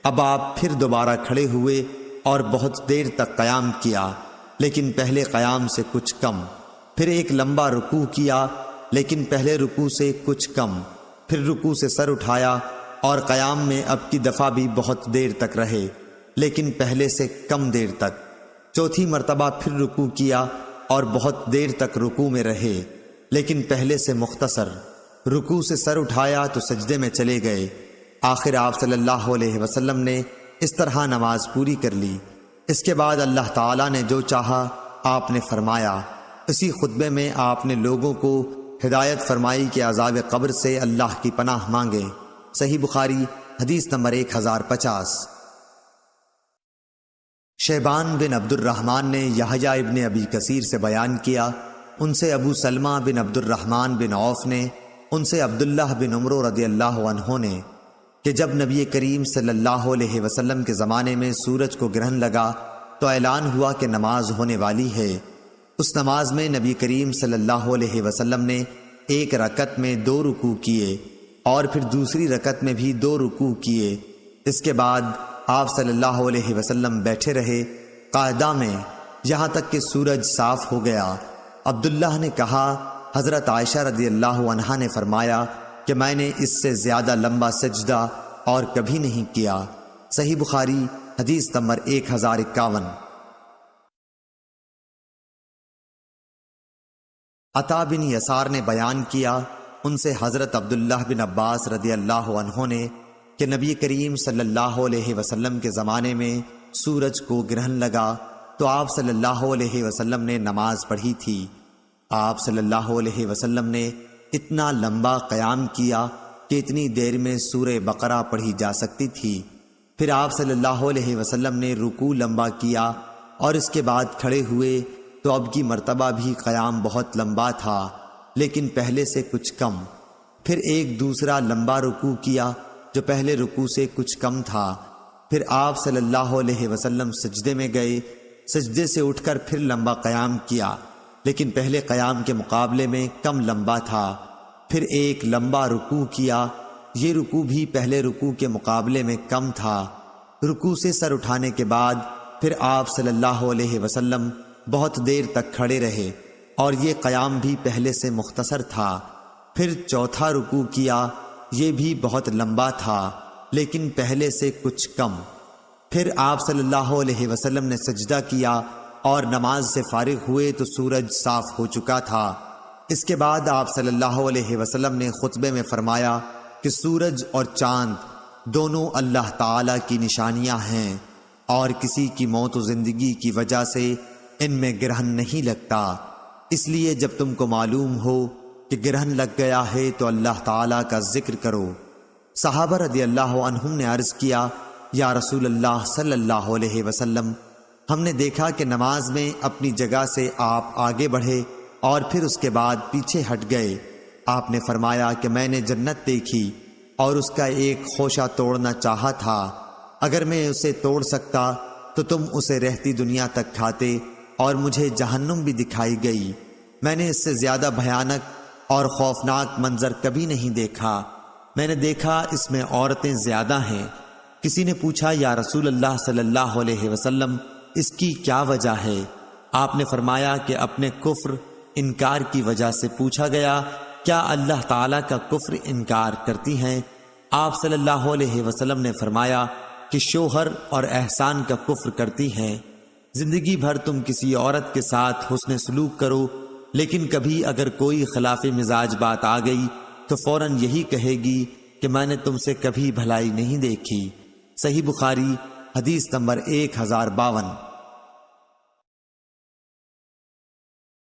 اب آپ پھر دوبارہ کھڑے ہوئے اور بہت دیر تک قیام کیا، لیکن پہلے قیام سے کچھ کم، پھر ایک لمبا رکوع کیا، لیکن پہلے رکوع سے کچھ کم، پھر رکوع سے سر اٹھایا اور قیام میں اب کی دفعہ بھی بہت دیر تک رہے، لیکن پہلے سے کم دیر تک۔ چوتھی مرتبہ پھر رکوع کیا اور بہت دیر تک رکوع میں رہے، لیکن پہلے سے مختصر۔ رکوع سے سر اٹھایا تو سجدے میں چلے گئے۔ آخر آپ صلی اللہ علیہ وسلم نے اس طرح نماز پوری کر لی۔ اس کے بعد اللہ تعالیٰ نے جو چاہا آپ نے فرمایا۔ اسی خطبے میں آپ نے لوگوں کو ہدایت فرمائی کہ عذاب قبر سے اللہ کی پناہ مانگے۔ صحیح بخاری حدیث نمبر 1050۔ شیبان بن عبد الرحمن نے یحییٰ ابن ابی کثیر سے بیان کیا، ان سے ابو سلمہ بن عبد الرحمن بن عوف نے، ان سے عبداللہ بن عمر رضی اللہ عنہ نے کہ جب نبی کریم صلی اللہ علیہ وسلم کے زمانے میں سورج کو گرہن لگا تو اعلان ہوا کہ نماز ہونے والی ہے۔ اس نماز میں نبی کریم صلی اللہ علیہ وسلم نے ایک رکعت میں 2 رکوع کیے اور پھر دوسری رکعت میں بھی 2 رکوع کیے۔ اس کے بعد آپ صلی اللہ علیہ وسلم بیٹھے رہے قاعدہ میں یہاں تک کہ سورج صاف ہو گیا۔ عبداللہ نے کہا، حضرت عائشہ رضی اللہ عنہا نے فرمایا کہ میں نے اس سے زیادہ لمبا سجدہ اور کبھی نہیں کیا۔ صحیح بخاری حدیث نمبر 1051۔ عطا بن یسار نے بیان کیا، ان سے حضرت عبداللہ بن عباس رضی اللہ عنہ نے کہ نبی کریم صلی اللہ علیہ وسلم کے زمانے میں سورج کو گرہن لگا تو آپ صلی اللہ علیہ وسلم نے نماز پڑھی تھی۔ آپ صلی اللہ علیہ وسلم نے اتنا لمبا قیام کیا کہ اتنی دیر میں سورہ بقرہ پڑھی جا سکتی تھی۔ پھر آپ صلی اللہ علیہ وسلم نے رکوع لمبا کیا اور اس کے بعد کھڑے ہوئے تو اب کی مرتبہ بھی قیام بہت لمبا تھا، لیکن پہلے سے کچھ کم۔ پھر ایک دوسرا لمبا رکوع کیا جو پہلے رکوع سے کچھ کم تھا۔ پھر آپ صلی اللہ علیہ وسلم سجدے میں گئے، سجدے سے اٹھ کر پھر لمبا قیام کیا، لیکن پہلے قیام کے مقابلے میں کم لمبا تھا۔ پھر ایک لمبا رکوع کیا، یہ رکوع بھی پہلے رکوع کے مقابلے میں کم تھا۔ رکوع سے سر اٹھانے کے بعد پھر آپ صلی اللہ علیہ وسلم بہت دیر تک کھڑے رہے اور یہ قیام بھی پہلے سے مختصر تھا۔ پھر چوتھا رکوع کیا، یہ بھی بہت لمبا تھا لیکن پہلے سے کچھ کم۔ پھر آپ صلی اللہ علیہ وسلم نے سجدہ کیا اور نماز سے فارغ ہوئے تو سورج صاف ہو چکا تھا۔ اس کے بعد آپ صلی اللہ علیہ وسلم نے خطبے میں فرمایا کہ سورج اور چاند دونوں اللہ تعالی کی نشانیاں ہیں اور کسی کی موت و زندگی کی وجہ سے ان میں گرہن نہیں لگتا، اس لیے جب تم کو معلوم ہو کہ گرہن لگ گیا ہے تو اللہ تعالیٰ کا ذکر کرو۔ صحابہ رضی اللہ عنہم نے عرض کیا، یا رسول اللہ صلی اللہ علیہ وسلم، ہم نے دیکھا کہ نماز میں اپنی جگہ سے آپ آگے بڑھے اور پھر اس کے بعد پیچھے ہٹ گئے۔ آپ نے فرمایا کہ میں نے جنت دیکھی اور اس کا ایک خوشہ توڑنا چاہا تھا، اگر میں اسے توڑ سکتا تو تم اسے رہتی دنیا تک کھاتے، اور مجھے جہنم بھی دکھائی گئی، میں نے اس سے زیادہ بھیانک اور خوفناک منظر کبھی نہیں دیکھا۔ میں نے دیکھا اس میں عورتیں زیادہ ہیں۔ کسی نے پوچھا یا رسول اللہ صلی اللہ علیہ وسلم اس کی کیا وجہ ہے؟ آپ نے فرمایا کہ اپنے کفر انکار کی وجہ سے۔ پوچھا گیا کیا اللہ تعالیٰ کا کفر انکار کرتی ہیں؟ آپ صلی اللہ علیہ وسلم نے فرمایا کہ شوہر اور احسان کا کفر کرتی ہیں۔ زندگی بھر تم کسی عورت کے ساتھ حسن سلوک کرو، لیکن کبھی اگر کوئی خلاف مزاج بات آ گئی تو فوراً یہی کہے گی کہ میں نے تم سے کبھی بھلائی نہیں دیکھی۔ صحیح بخاری حدیث نمبر 1052۔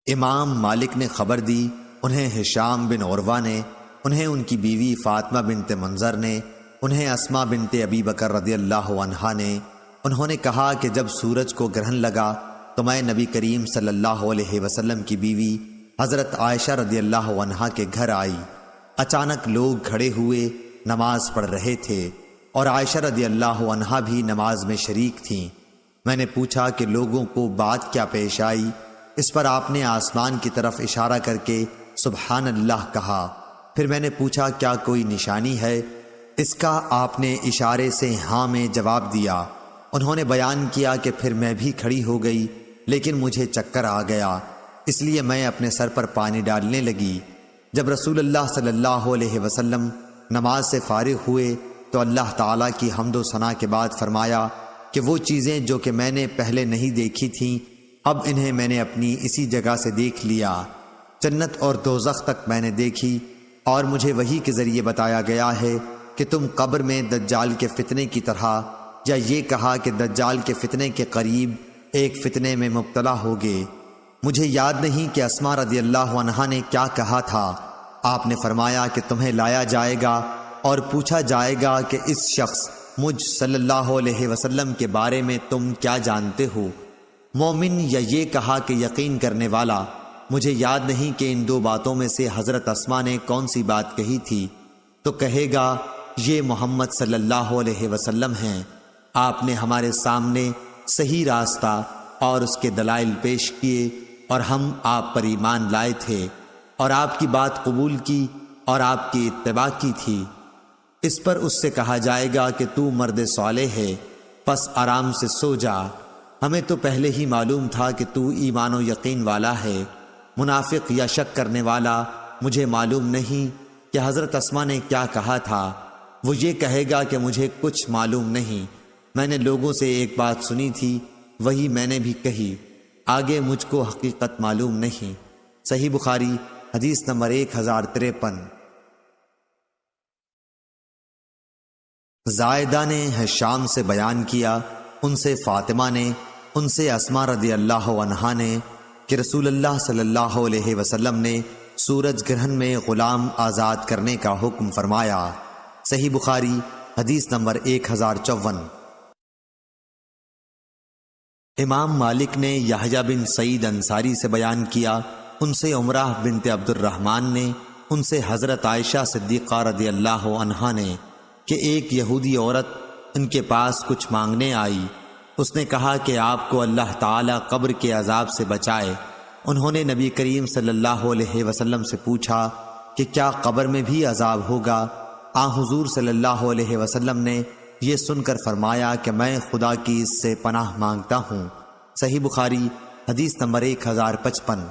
امام مالک نے خبر دی، انہیں ہشام بن عروہ نے، انہیں ان کی بیوی فاطمہ بنت منظر نے، انہیں اسماء بنت ابی بکر رضی اللہ عنہا نے، انہوں نے کہا کہ جب سورج کو گرہن لگا تو میں نبی کریم صلی اللہ علیہ وسلم کی بیوی حضرت عائشہ رضی اللہ عنہا کے گھر آئی۔ اچانک لوگ کھڑے ہوئے نماز پڑھ رہے تھے اور عائشہ رضی اللہ عنہا بھی نماز میں شریک تھیں۔ میں نے پوچھا کہ لوگوں کو بات کیا پیش آئی؟ اس پر آپ نے آسمان کی طرف اشارہ کر کے سبحان اللہ کہا۔ پھر میں نے پوچھا کیا کوئی نشانی ہے؟ اس کا آپ نے اشارے سے ہاں میں جواب دیا۔ انہوں نے بیان کیا کہ پھر میں بھی کھڑی ہو گئی، لیکن مجھے چکر آ گیا، اس لیے میں اپنے سر پر پانی ڈالنے لگی۔ جب رسول اللہ صلی اللہ علیہ وسلم نماز سے فارغ ہوئے تو اللہ تعالیٰ کی حمد و ثنا کے بعد فرمایا کہ وہ چیزیں جو کہ میں نے پہلے نہیں دیکھی تھیں اب انہیں میں نے اپنی اسی جگہ سے دیکھ لیا۔ جنت اور دوزخ تک میں نے دیکھی اور مجھے وحی کے ذریعے بتایا گیا ہے کہ تم قبر میں دجال کے فتنے کی طرح، یا یہ کہا کہ دجال کے فتنے کے قریب ایک فتنے میں مبتلا ہوگے۔ مجھے یاد نہیں کہ اسماء رضی اللہ عنہا نے کیا کہا تھا۔ آپ نے فرمایا کہ تمہیں لایا جائے گا اور پوچھا جائے گا کہ اس شخص مجھ صلی اللہ علیہ وسلم کے بارے میں تم کیا جانتے ہو؟ مومن یا یہ کہا کہ یقین کرنے والا۔ مجھے یاد نہیں کہ ان دو باتوں میں سے حضرت اسماء نے کون سی بات کہی تھی، تو کہے گا یہ محمد صلی اللہ علیہ وسلم ہیں۔ آپ نے ہمارے سامنے صحیح راستہ اور اس کے دلائل پیش کیے اور ہم آپ پر ایمان لائے تھے اور آپ کی بات قبول کی اور آپ کی اتباع کی تھی۔ اس پر اس سے کہا جائے گا کہ تو مرد صالح ہے، پس آرام سے سو جا، ہمیں تو پہلے ہی معلوم تھا کہ تو ایمان و یقین والا ہے۔ منافق یا شک کرنے والا مجھے معلوم نہیں کہ حضرت اسماء نے کیا کہا تھا۔ وہ یہ کہے گا کہ مجھے کچھ معلوم نہیں، میں نے لوگوں سے ایک بات سنی تھی وہی میں نے بھی کہی، آگے مجھ کو حقیقت معلوم نہیں۔ صحیح بخاری حدیث نمبر 1053۔ زائدہ نے ہشام سے بیان کیا، ان سے فاطمہ نے، ان سے اسماء رضی اللہ عنہا نے کہ رسول اللہ صلی اللہ علیہ وسلم نے سورج گرہن میں غلام آزاد کرنے کا حکم فرمایا۔ صحیح بخاری حدیث نمبر 1054۔ امام مالک نے یحییٰ بن سعید انصاری سے بیان کیا، ان سے عمرہ بنت عبد الرحمن نے، ان سے حضرت عائشہ صدیقہ رضی اللہ عنہا نے کہ ایک یہودی عورت ان کے پاس کچھ مانگنے آئی۔ اس نے کہا کہ آپ کو اللہ تعالی قبر کے عذاب سے بچائے۔ انہوں نے نبی کریم صلی اللہ علیہ وسلم سے پوچھا کہ کیا قبر میں بھی عذاب ہوگا؟ حضور صلی اللہ علیہ وسلم نے یہ سن کر فرمایا کہ میں خدا کی اس سے پناہ مانگتا ہوں۔ صحیح بخاری حدیث نمبر 1055۔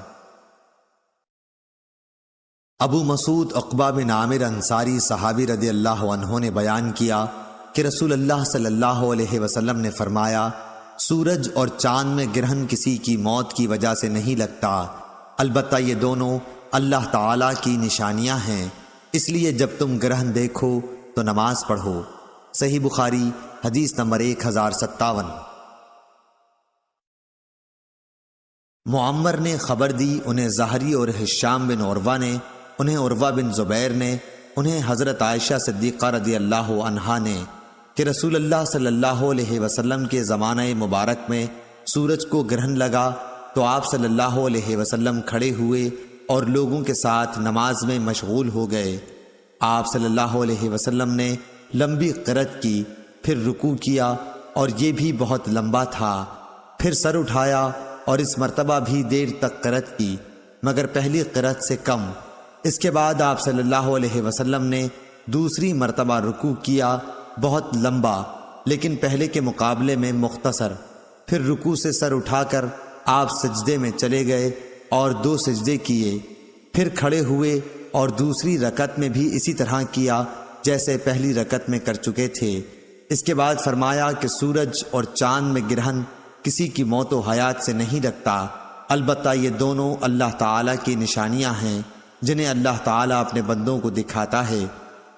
ابو مسعود عقبہ بن عامر انصاری صحابی رضی اللہ عنہ نے بیان کیا کہ رسول اللہ صلی اللہ علیہ وسلم نے فرمایا، سورج اور چاند میں گرہن کسی کی موت کی وجہ سے نہیں لگتا، البتہ یہ دونوں اللہ تعالی کی نشانیاں ہیں، اس لیے جب تم گرہن دیکھو تو نماز پڑھو۔ صحیح بخاری حدیث نمبر 1057۔ معمر نے خبر دی، انہیں زہری اور ہشام بن عروہ نے، انہیں عروہ بن زبیر نے، انہیں حضرت عائشہ صدیقہ رضی اللہ عنہا نے کہ رسول اللہ صلی اللہ علیہ وسلم کے زمانہ مبارک میں سورج کو گرہن لگا تو آپ صلی اللہ علیہ وسلم کھڑے ہوئے اور لوگوں کے ساتھ نماز میں مشغول ہو گئے۔ آپ صلی اللہ علیہ وسلم نے لمبی قرأت کی، پھر رکوع کیا اور یہ بھی بہت لمبا تھا، پھر سر اٹھایا اور اس مرتبہ بھی دیر تک قرأت کی، مگر پہلی قرأت سے کم۔ اس کے بعد آپ صلی اللہ علیہ وسلم نے دوسری مرتبہ رکوع کیا، بہت لمبا لیکن پہلے کے مقابلے میں مختصر۔ پھر رکوع سے سر اٹھا کر آپ سجدے میں چلے گئے اور 2 سجدے کیے، پھر کھڑے ہوئے اور دوسری رکعت میں بھی اسی طرح کیا جیسے پہلی رکعت میں کر چکے تھے۔ اس کے بعد فرمایا کہ سورج اور چاند میں گرہن کسی کی موت و حیات سے نہیں رکھتا، البتہ یہ دونوں اللہ تعالیٰ کی نشانیاں ہیں جنہیں اللہ تعالیٰ اپنے بندوں کو دکھاتا ہے،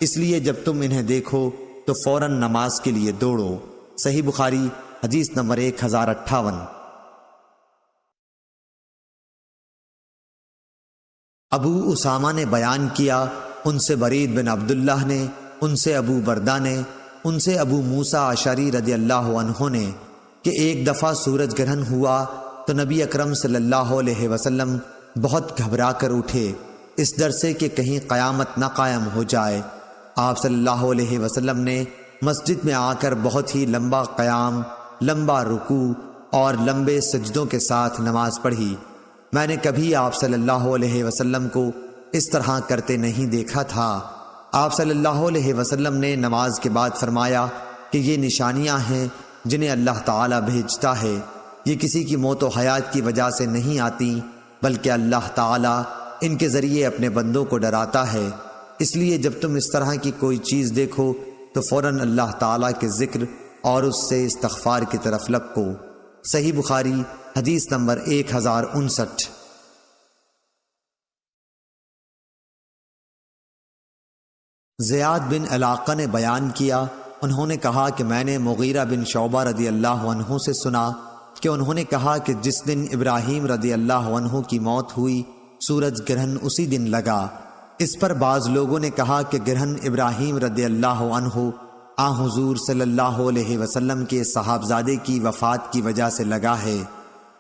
اس لیے جب تم انہیں دیکھو تو فوراً نماز کے لیے دوڑو۔ صحیح بخاری حدیث نمبر 1058۔ ابو اسامہ نے بیان کیا، ان سے برید بن عبداللہ نے، ان سے ابو بردہ نے، ان سے ابو موسیٰ اشعری رضی اللہ عنہ نے کہ ایک دفعہ سورج گرہن ہوا تو نبی اکرم صلی اللہ علیہ وسلم بہت گھبرا کر اٹھے، اس ڈر سے کہ کہیں قیامت نہ قائم ہو جائے۔ آپ صلی اللہ علیہ وسلم نے مسجد میں آ کر بہت ہی لمبا قیام، لمبا رکوع اور لمبے سجدوں کے ساتھ نماز پڑھی۔ میں نے کبھی آپ صلی اللہ علیہ وسلم کو اس طرح کرتے نہیں دیکھا تھا۔ آپ صلی اللہ علیہ وسلم نے نماز کے بعد فرمایا کہ یہ نشانیاں ہیں جنہیں اللہ تعالیٰ بھیجتا ہے، یہ کسی کی موت و حیات کی وجہ سے نہیں آتی بلکہ اللہ تعالیٰ ان کے ذریعے اپنے بندوں کو ڈراتا ہے، اس لیے جب تم اس طرح کی کوئی چیز دیکھو تو فوراً اللہ تعالیٰ کے ذکر اور اس سے استغفار کی طرف لپکو۔ صحیح بخاری حدیث نمبر 1059۔ زیاد بن علاقہ نے بیان کیا، انہوں نے کہا کہ میں نے مغیرہ بن شعبہ رضی اللہ عنہ سے سنا کہ انہوں نے کہا کہ جس دن ابراہیم رضی اللہ عنہ کی موت ہوئی سورج گرہن اسی دن لگا۔ اس پر بعض لوگوں نے کہا کہ گرہن ابراہیم رضی اللہ عنہ حضور صلی اللہ علیہ وسلم کے صاحبزادے کی وفات کی وجہ سے لگا ہے۔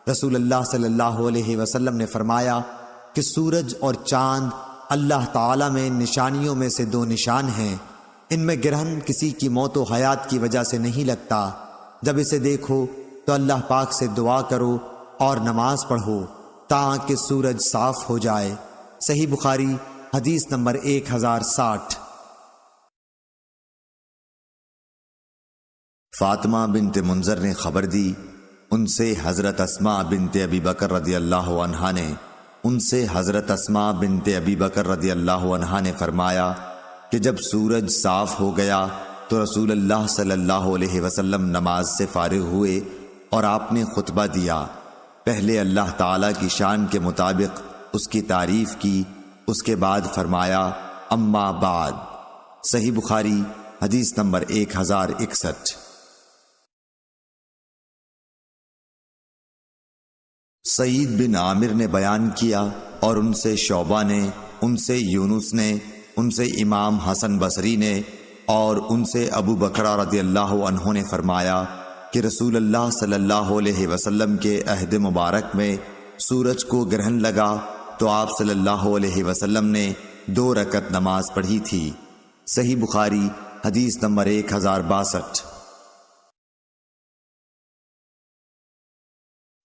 رسول اللہ صلی اللہ علیہ وسلم نے فرمایا کہ سورج اور چاند اللہ تعالیٰ میں نشانیوں میں سے 2 نشان ہیں، ان میں گرہن کسی کی موت و حیات کی وجہ سے نہیں لگتا، جب اسے دیکھو تو اللہ پاک سے دعا کرو اور نماز پڑھو تاکہ سورج صاف ہو جائے۔ صحیح بخاری حدیث نمبر 1060۔ فاطمہ بنت منذر نے خبر دی، ان سے حضرت اسماء بنت ابی بکر رضی اللہ عنہا نے، ان سے حضرت اسماء بنت ابی بکر رضی اللہ عنہا نے فرمایا کہ جب سورج صاف ہو گیا تو رسول اللہ صلی اللہ علیہ وسلم نماز سے فارغ ہوئے اور آپ نے خطبہ دیا۔ پہلے اللہ تعالیٰ کی شان کے مطابق اس کی تعریف کی، اس کے بعد فرمایا اما بعد۔ صحیح بخاری حدیث نمبر 1061۔ سعید بن عامر نے بیان کیا اور ان سے شعبہ نے، ان سے یونس نے، ان سے امام حسن بصری نے اور ان سے ابو بکرہ رضی اللہ عنہ نے فرمایا کہ رسول اللہ صلی اللہ علیہ وسلم کے عہد مبارک میں سورج کو گرہن لگا تو آپ صلی اللہ علیہ وسلم نے 2 رکعت نماز پڑھی تھی۔ صحیح بخاری حدیث نمبر 1062۔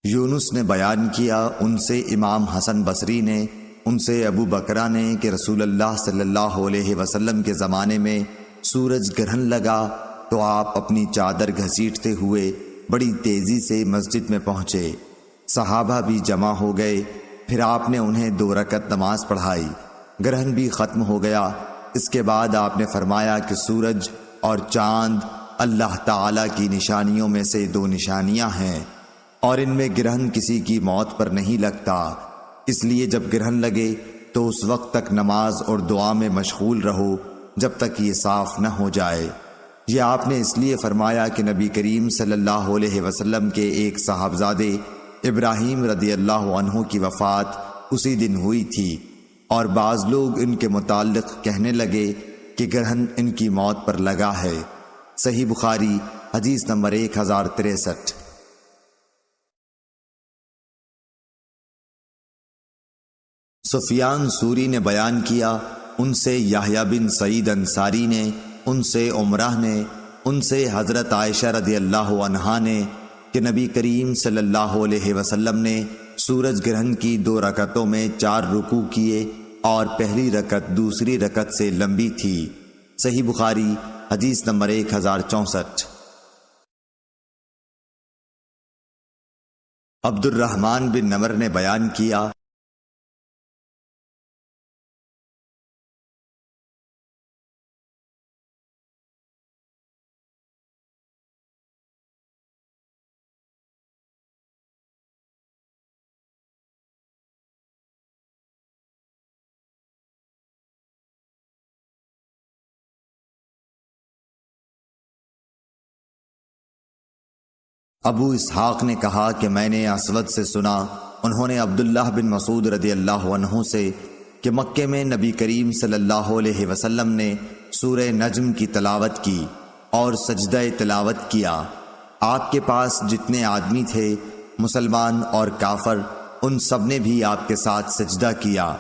یونس نے بیان کیا، ان سے امام حسن بصری نے، ان سے ابو بکرہ نے کہ رسول اللہ صلی اللہ علیہ وسلم کے زمانے میں سورج گرہن لگا تو آپ اپنی چادر گھسیٹتے ہوئے بڑی تیزی سے مسجد میں پہنچے، صحابہ بھی جمع ہو گئے، پھر آپ نے انہیں 2 رکعت نماز پڑھائی، گرہن بھی ختم ہو گیا۔ اس کے بعد آپ نے فرمایا کہ سورج اور چاند اللہ تعالیٰ کی نشانیوں میں سے 2 نشانیاں ہیں اور ان میں گرہن کسی کی موت پر نہیں لگتا، اس لیے جب گرہن لگے تو اس وقت تک نماز اور دعا میں مشغول رہو جب تک یہ صاف نہ ہو جائے۔ یہ آپ نے اس لیے فرمایا کہ نبی کریم صلی اللہ علیہ وسلم کے ایک صاحبزادے ابراہیم رضی اللہ عنہ کی وفات اسی دن ہوئی تھی، اور بعض لوگ ان کے متعلق کہنے لگے کہ گرہن ان کی موت پر لگا ہے۔ صحیح بخاری حدیث نمبر 1063۔ سفیان سوری نے بیان کیا، ان سے یحییٰ بن سعید انصاری نے، ان سے عمرہ نے، ان سے حضرت عائشہ رضی اللہ عنہا نے کہ نبی کریم صلی اللہ علیہ وسلم نے سورج گرہن کی 2 رکعتوں میں 4 رکوع کیے اور پہلی رکعت دوسری رکعت سے لمبی تھی۔ صحیح بخاری حدیث نمبر 1064۔ عبد الرحمن بن نمر نے بیان کیا، ابو اسحاق نے کہا کہ میں نے اسود سے سنا، انہوں نے عبداللہ بن مسعود رضی اللہ عنہ سے کہ مکے میں نبی کریم صلی اللہ علیہ وسلم نے سورہ نجم کی تلاوت کی اور سجدہ تلاوت کیا۔ آپ کے پاس جتنے آدمی تھے مسلمان اور کافر، ان سب نے بھی آپ کے ساتھ سجدہ کیا،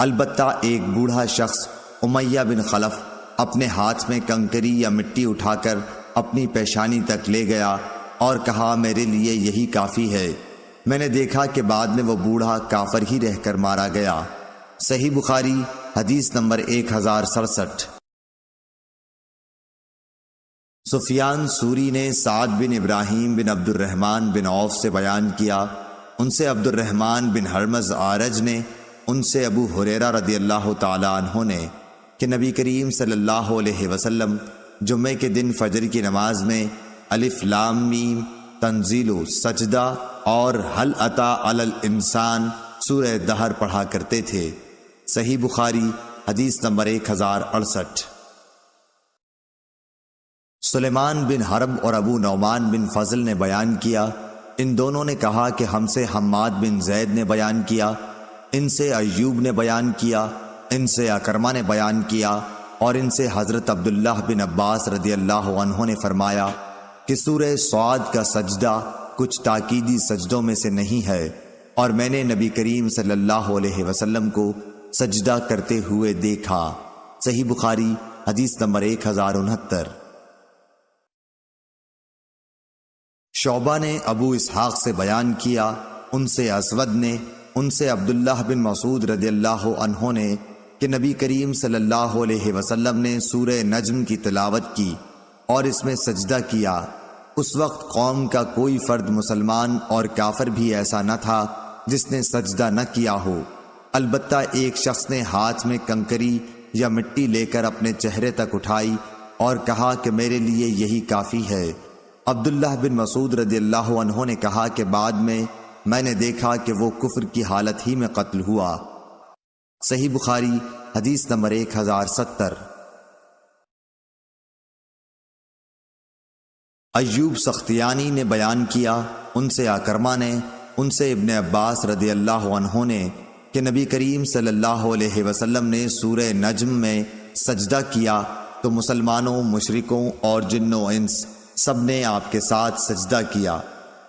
البتہ ایک بوڑھا شخص امیہ بن خلف اپنے ہاتھ میں کنکری یا مٹی اٹھا کر اپنی پیشانی تک لے گیا اور کہا میرے لیے یہی کافی ہے۔ میں نے دیکھا کہ بعد میں وہ بوڑھا کافر ہی رہ کر مارا گیا۔ صحیح بخاری حدیث نمبر 1067۔ سفیان سوری نے سعد بن ابراہیم بن عبد الرحمن بن عوف سے بیان کیا، ان سے عبد الرحمن بن ہرمز آرج نے، ان سے ابو ہریرہ رضی اللہ تعالی عنہ نے کہ نبی کریم صلی اللہ علیہ وسلم جمعے کے دن فجر کی نماز میں الف لام میم، تنزیل و سجدہ اور هل اتی علی الانسان سورہ دہر پڑھا کرتے تھے۔ صحیح بخاری حدیث نمبر 1068۔ سلیمان بن حرب اور ابو نعمان بن فضل نے بیان کیا، ان دونوں نے کہا کہ ہم سے حماد بن زید نے بیان کیا، ان سے ایوب نے بیان کیا، ان سے اکرمہ نے بیان کیا، اور ان سے حضرت عبداللہ بن عباس رضی اللہ عنہ نے فرمایا کہ سورہ صاد کا سجدہ کچھ تاکیدی سجدوں میں سے نہیں ہے، اور میں نے نبی کریم صلی اللہ علیہ وسلم کو سجدہ کرتے ہوئے دیکھا۔ صحیح بخاری حدیث نمبر 1069۔ شعبہ نے ابو اسحاق سے بیان کیا، ان سے اسود نے، ان سے عبداللہ بن مسعود رضی اللہ عنہ نے کہ نبی کریم صلی اللہ علیہ وسلم نے سورہ نجم کی تلاوت کی اور اس میں سجدہ کیا۔ اس وقت قوم کا کوئی فرد مسلمان اور کافر بھی ایسا نہ تھا جس نے سجدہ نہ کیا ہو، البتہ ایک شخص نے ہاتھ میں کنکری یا مٹی لے کر اپنے چہرے تک اٹھائی اور کہا کہ میرے لیے یہی کافی ہے۔ عبداللہ بن مسعود رضی اللہ عنہ نے کہا کہ بعد میں نے دیکھا کہ وہ کفر کی حالت ہی میں قتل ہوا۔ صحیح بخاری حدیث نمبر 1070۔ ایوب سختیانی نے بیان کیا، ان سے اکرمہ نے، ان سے ابن عباس رضی اللہ عنہ نے کہ نبی کریم صلی اللہ علیہ وسلم نے سورہ نجم میں سجدہ کیا تو مسلمانوں، مشرکوں اور جنوں انس سب نے آپ کے ساتھ سجدہ کیا۔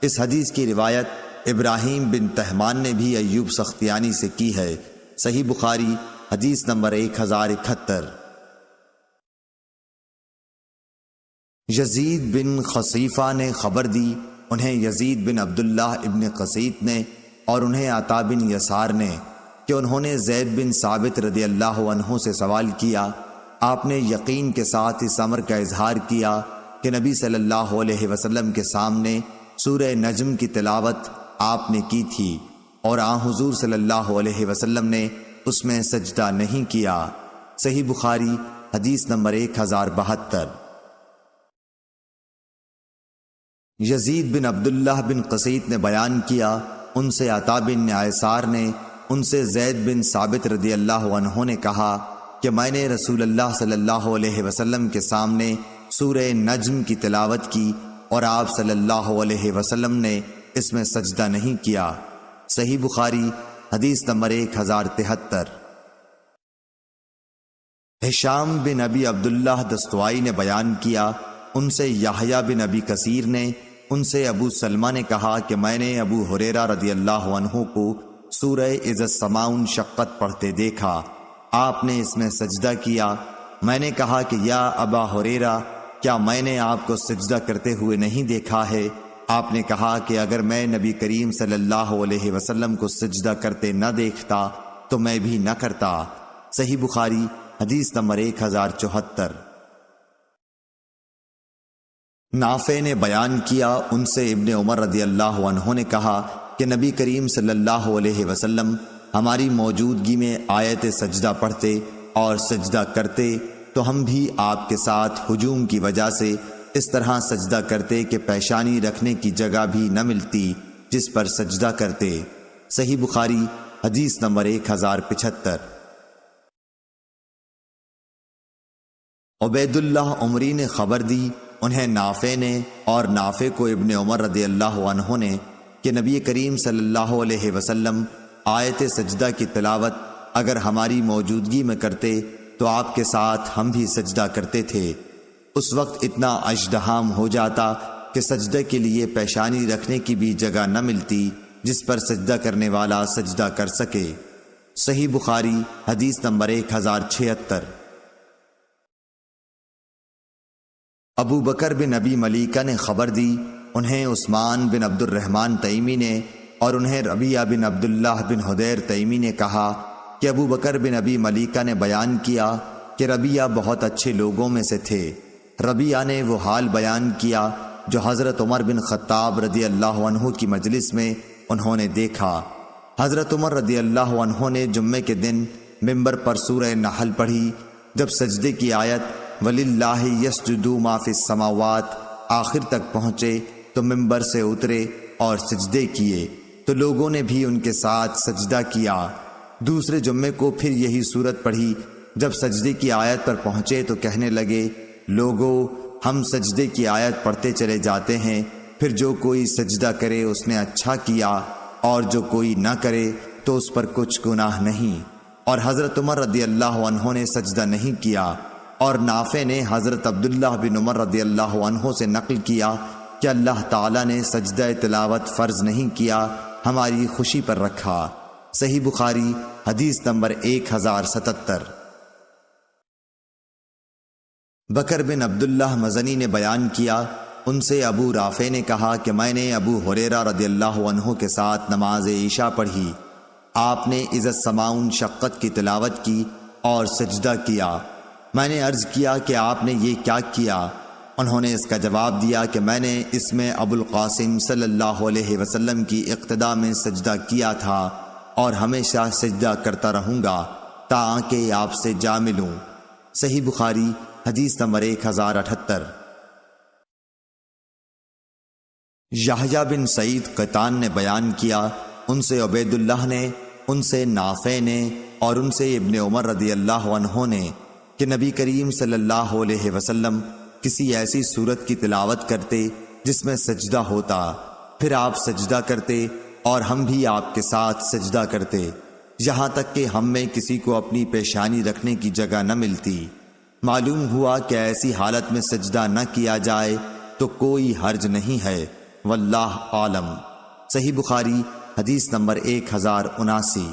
اس حدیث کی روایت ابراہیم بن تہمان نے بھی ایوب سختیانی سے کی ہے۔ صحیح بخاری حدیث نمبر 1071۔ یزید بن خصیفہ نے خبر دی، انہیں یزید بن عبداللہ ابن قسیط نے اور انہیں عطا بن یسار نے کہ انہوں نے زید بن ثابت رضی اللہ عنہ سے سوال کیا۔ آپ نے یقین کے ساتھ اس امر کا اظہار کیا کہ نبی صلی اللہ علیہ وسلم کے سامنے سورہ نجم کی تلاوت آپ نے کی تھی اور حضور صلی اللہ علیہ وسلم نے اس میں سجدہ نہیں کیا۔ صحیح بخاری حدیث نمبر 1072۔ یزید بن عبداللہ بن قسیط نے بیان کیا، ان سے عطا بن عیسار نے، ان سے زید بن ثابت رضی اللہ عنہ نے کہا کہ میں نے رسول اللہ صلی اللہ علیہ وسلم کے سامنے سورہ نجم کی تلاوت کی اور آپ صلی اللہ علیہ وسلم نے اس میں سجدہ نہیں کیا۔ صحیح بخاری حدیث نمبر 1073۔ ہشام بن ابی عبداللہ دستوائی نے بیان کیا، ان سے یحییٰ بن ابی کثیر نے، ان سے ابو سلمہ نے کہا کہ میں نے ابو ہریرہ رضی اللہ عنہ کو سورہ اذا السماء انشقت پڑھتے دیکھا، آپ نے اس میں سجدہ کیا۔ میں نے کہا کہ یا ابا ہریرہ، کیا میں نے آپ کو سجدہ کرتے ہوئے نہیں دیکھا ہے؟ آپ نے کہا کہ اگر میں نبی کریم صلی اللہ علیہ وسلم کو سجدہ کرتے نہ دیکھتا تو میں بھی نہ کرتا۔ صحیح بخاری حدیث نمبر 1074۔ نافع نے بیان کیا، ان سے ابن عمر رضی اللہ عنہ نے کہا کہ نبی کریم صلی اللہ علیہ وسلم ہماری موجودگی میں آیت سجدہ پڑھتے اور سجدہ کرتے تو ہم بھی آپ کے ساتھ ہجوم کی وجہ سے اس طرح سجدہ کرتے کہ پیشانی رکھنے کی جگہ بھی نہ ملتی جس پر سجدہ کرتے۔ صحیح بخاری حدیث نمبر 1075۔ عبید اللہ عمری نے خبر دی، انہیں نافع نے، اور نافع کو ابن عمر رضی اللہ عنہ نے، کہ نبی کریم صلی اللہ علیہ وسلم آیت سجدہ کی تلاوت اگر ہماری موجودگی میں کرتے تو آپ کے ساتھ ہم بھی سجدہ کرتے تھے۔ اس وقت اتنا ازدحام ہو جاتا کہ سجدہ کے لیے پیشانی رکھنے کی بھی جگہ نہ ملتی جس پر سجدہ کرنے والا سجدہ کر سکے۔ صحیح بخاری حدیث نمبر 1076۔ ابو بکر بن ابی ملیکہ نے خبر دی، انہیں عثمان بن عبد الرحمن تیمی نے اور انہیں ربیعہ بن عبداللہ بن حدیر تیمی نے کہا کہ ابو بکر بن ابی ملیکہ نے بیان کیا کہ ربیعہ بہت اچھے لوگوں میں سے تھے۔ ربیعہ نے وہ حال بیان کیا جو حضرت عمر بن خطاب رضی اللہ عنہ کی مجلس میں انہوں نے دیکھا۔ حضرت عمر رضی اللہ عنہ نے جمعے کے دن ممبر پر سورہ نحل پڑھی۔ جب سجدے کی آیت وَلِلَّهِ يَسْجُدُ مَا فِي السَّمَاوَاتِ آخر تک پہنچے تو ممبر سے اترے اور سجدے کیے تو لوگوں نے بھی ان کے ساتھ سجدہ کیا۔ دوسرے جمعے کو پھر یہی صورت پڑھی۔ جب سجدے کی آیت پر پہنچے تو کہنے لگے، لوگو ہم سجدے کی آیت پڑھتے چلے جاتے ہیں، پھر جو کوئی سجدہ کرے اس نے اچھا کیا اور جو کوئی نہ کرے تو اس پر کچھ گناہ نہیں۔ اور حضرت عمر رضی اللہ عنہ نے سجدہ نہیں کیا، اور نافع نے حضرت عبداللہ بن عمر رضی اللہ عنہ سے نقل کیا کہ اللہ تعالیٰ نے سجدہ تلاوت فرض نہیں کیا، ہماری خوشی پر رکھا۔ صحیح بخاری حدیث نمبر 1077۔ بکر بن عبداللہ مزنی نے بیان کیا، ان سے ابو رافع نے کہا کہ میں نے ابو ہریرہ رضی اللہ عنہ کے ساتھ نماز عشاء پڑھی۔ آپ نے اذا السماء انشقت کی تلاوت کی اور سجدہ کیا۔ میں نے عرض کیا کہ آپ نے یہ کیا کیا؟ انہوں نے اس کا جواب دیا کہ میں نے اس میں ابو القاسم صلی اللہ علیہ وسلم کی اقتداء میں سجدہ کیا تھا اور ہمیشہ سجدہ کرتا رہوں گا تاکہ آپ سے جا ملوں۔ صحیح بخاری حدیث نمبر 1078۔ یحییٰ بن سعید قطان نے بیان کیا، ان سے عبید اللہ نے، ان سے نافع نے اور ان سے ابن عمر رضی اللہ عنہ نے کہ نبی کریم صلی اللہ علیہ وسلم کسی ایسی صورت کی تلاوت کرتے جس میں سجدہ ہوتا، پھر آپ سجدہ کرتے اور ہم بھی آپ کے ساتھ سجدہ کرتے، یہاں تک کہ ہم میں کسی کو اپنی پیشانی رکھنے کی جگہ نہ ملتی۔ معلوم ہوا کہ ایسی حالت میں سجدہ نہ کیا جائے تو کوئی حرج نہیں ہے، واللہ عالم۔ صحیح بخاری حدیث نمبر 1079۔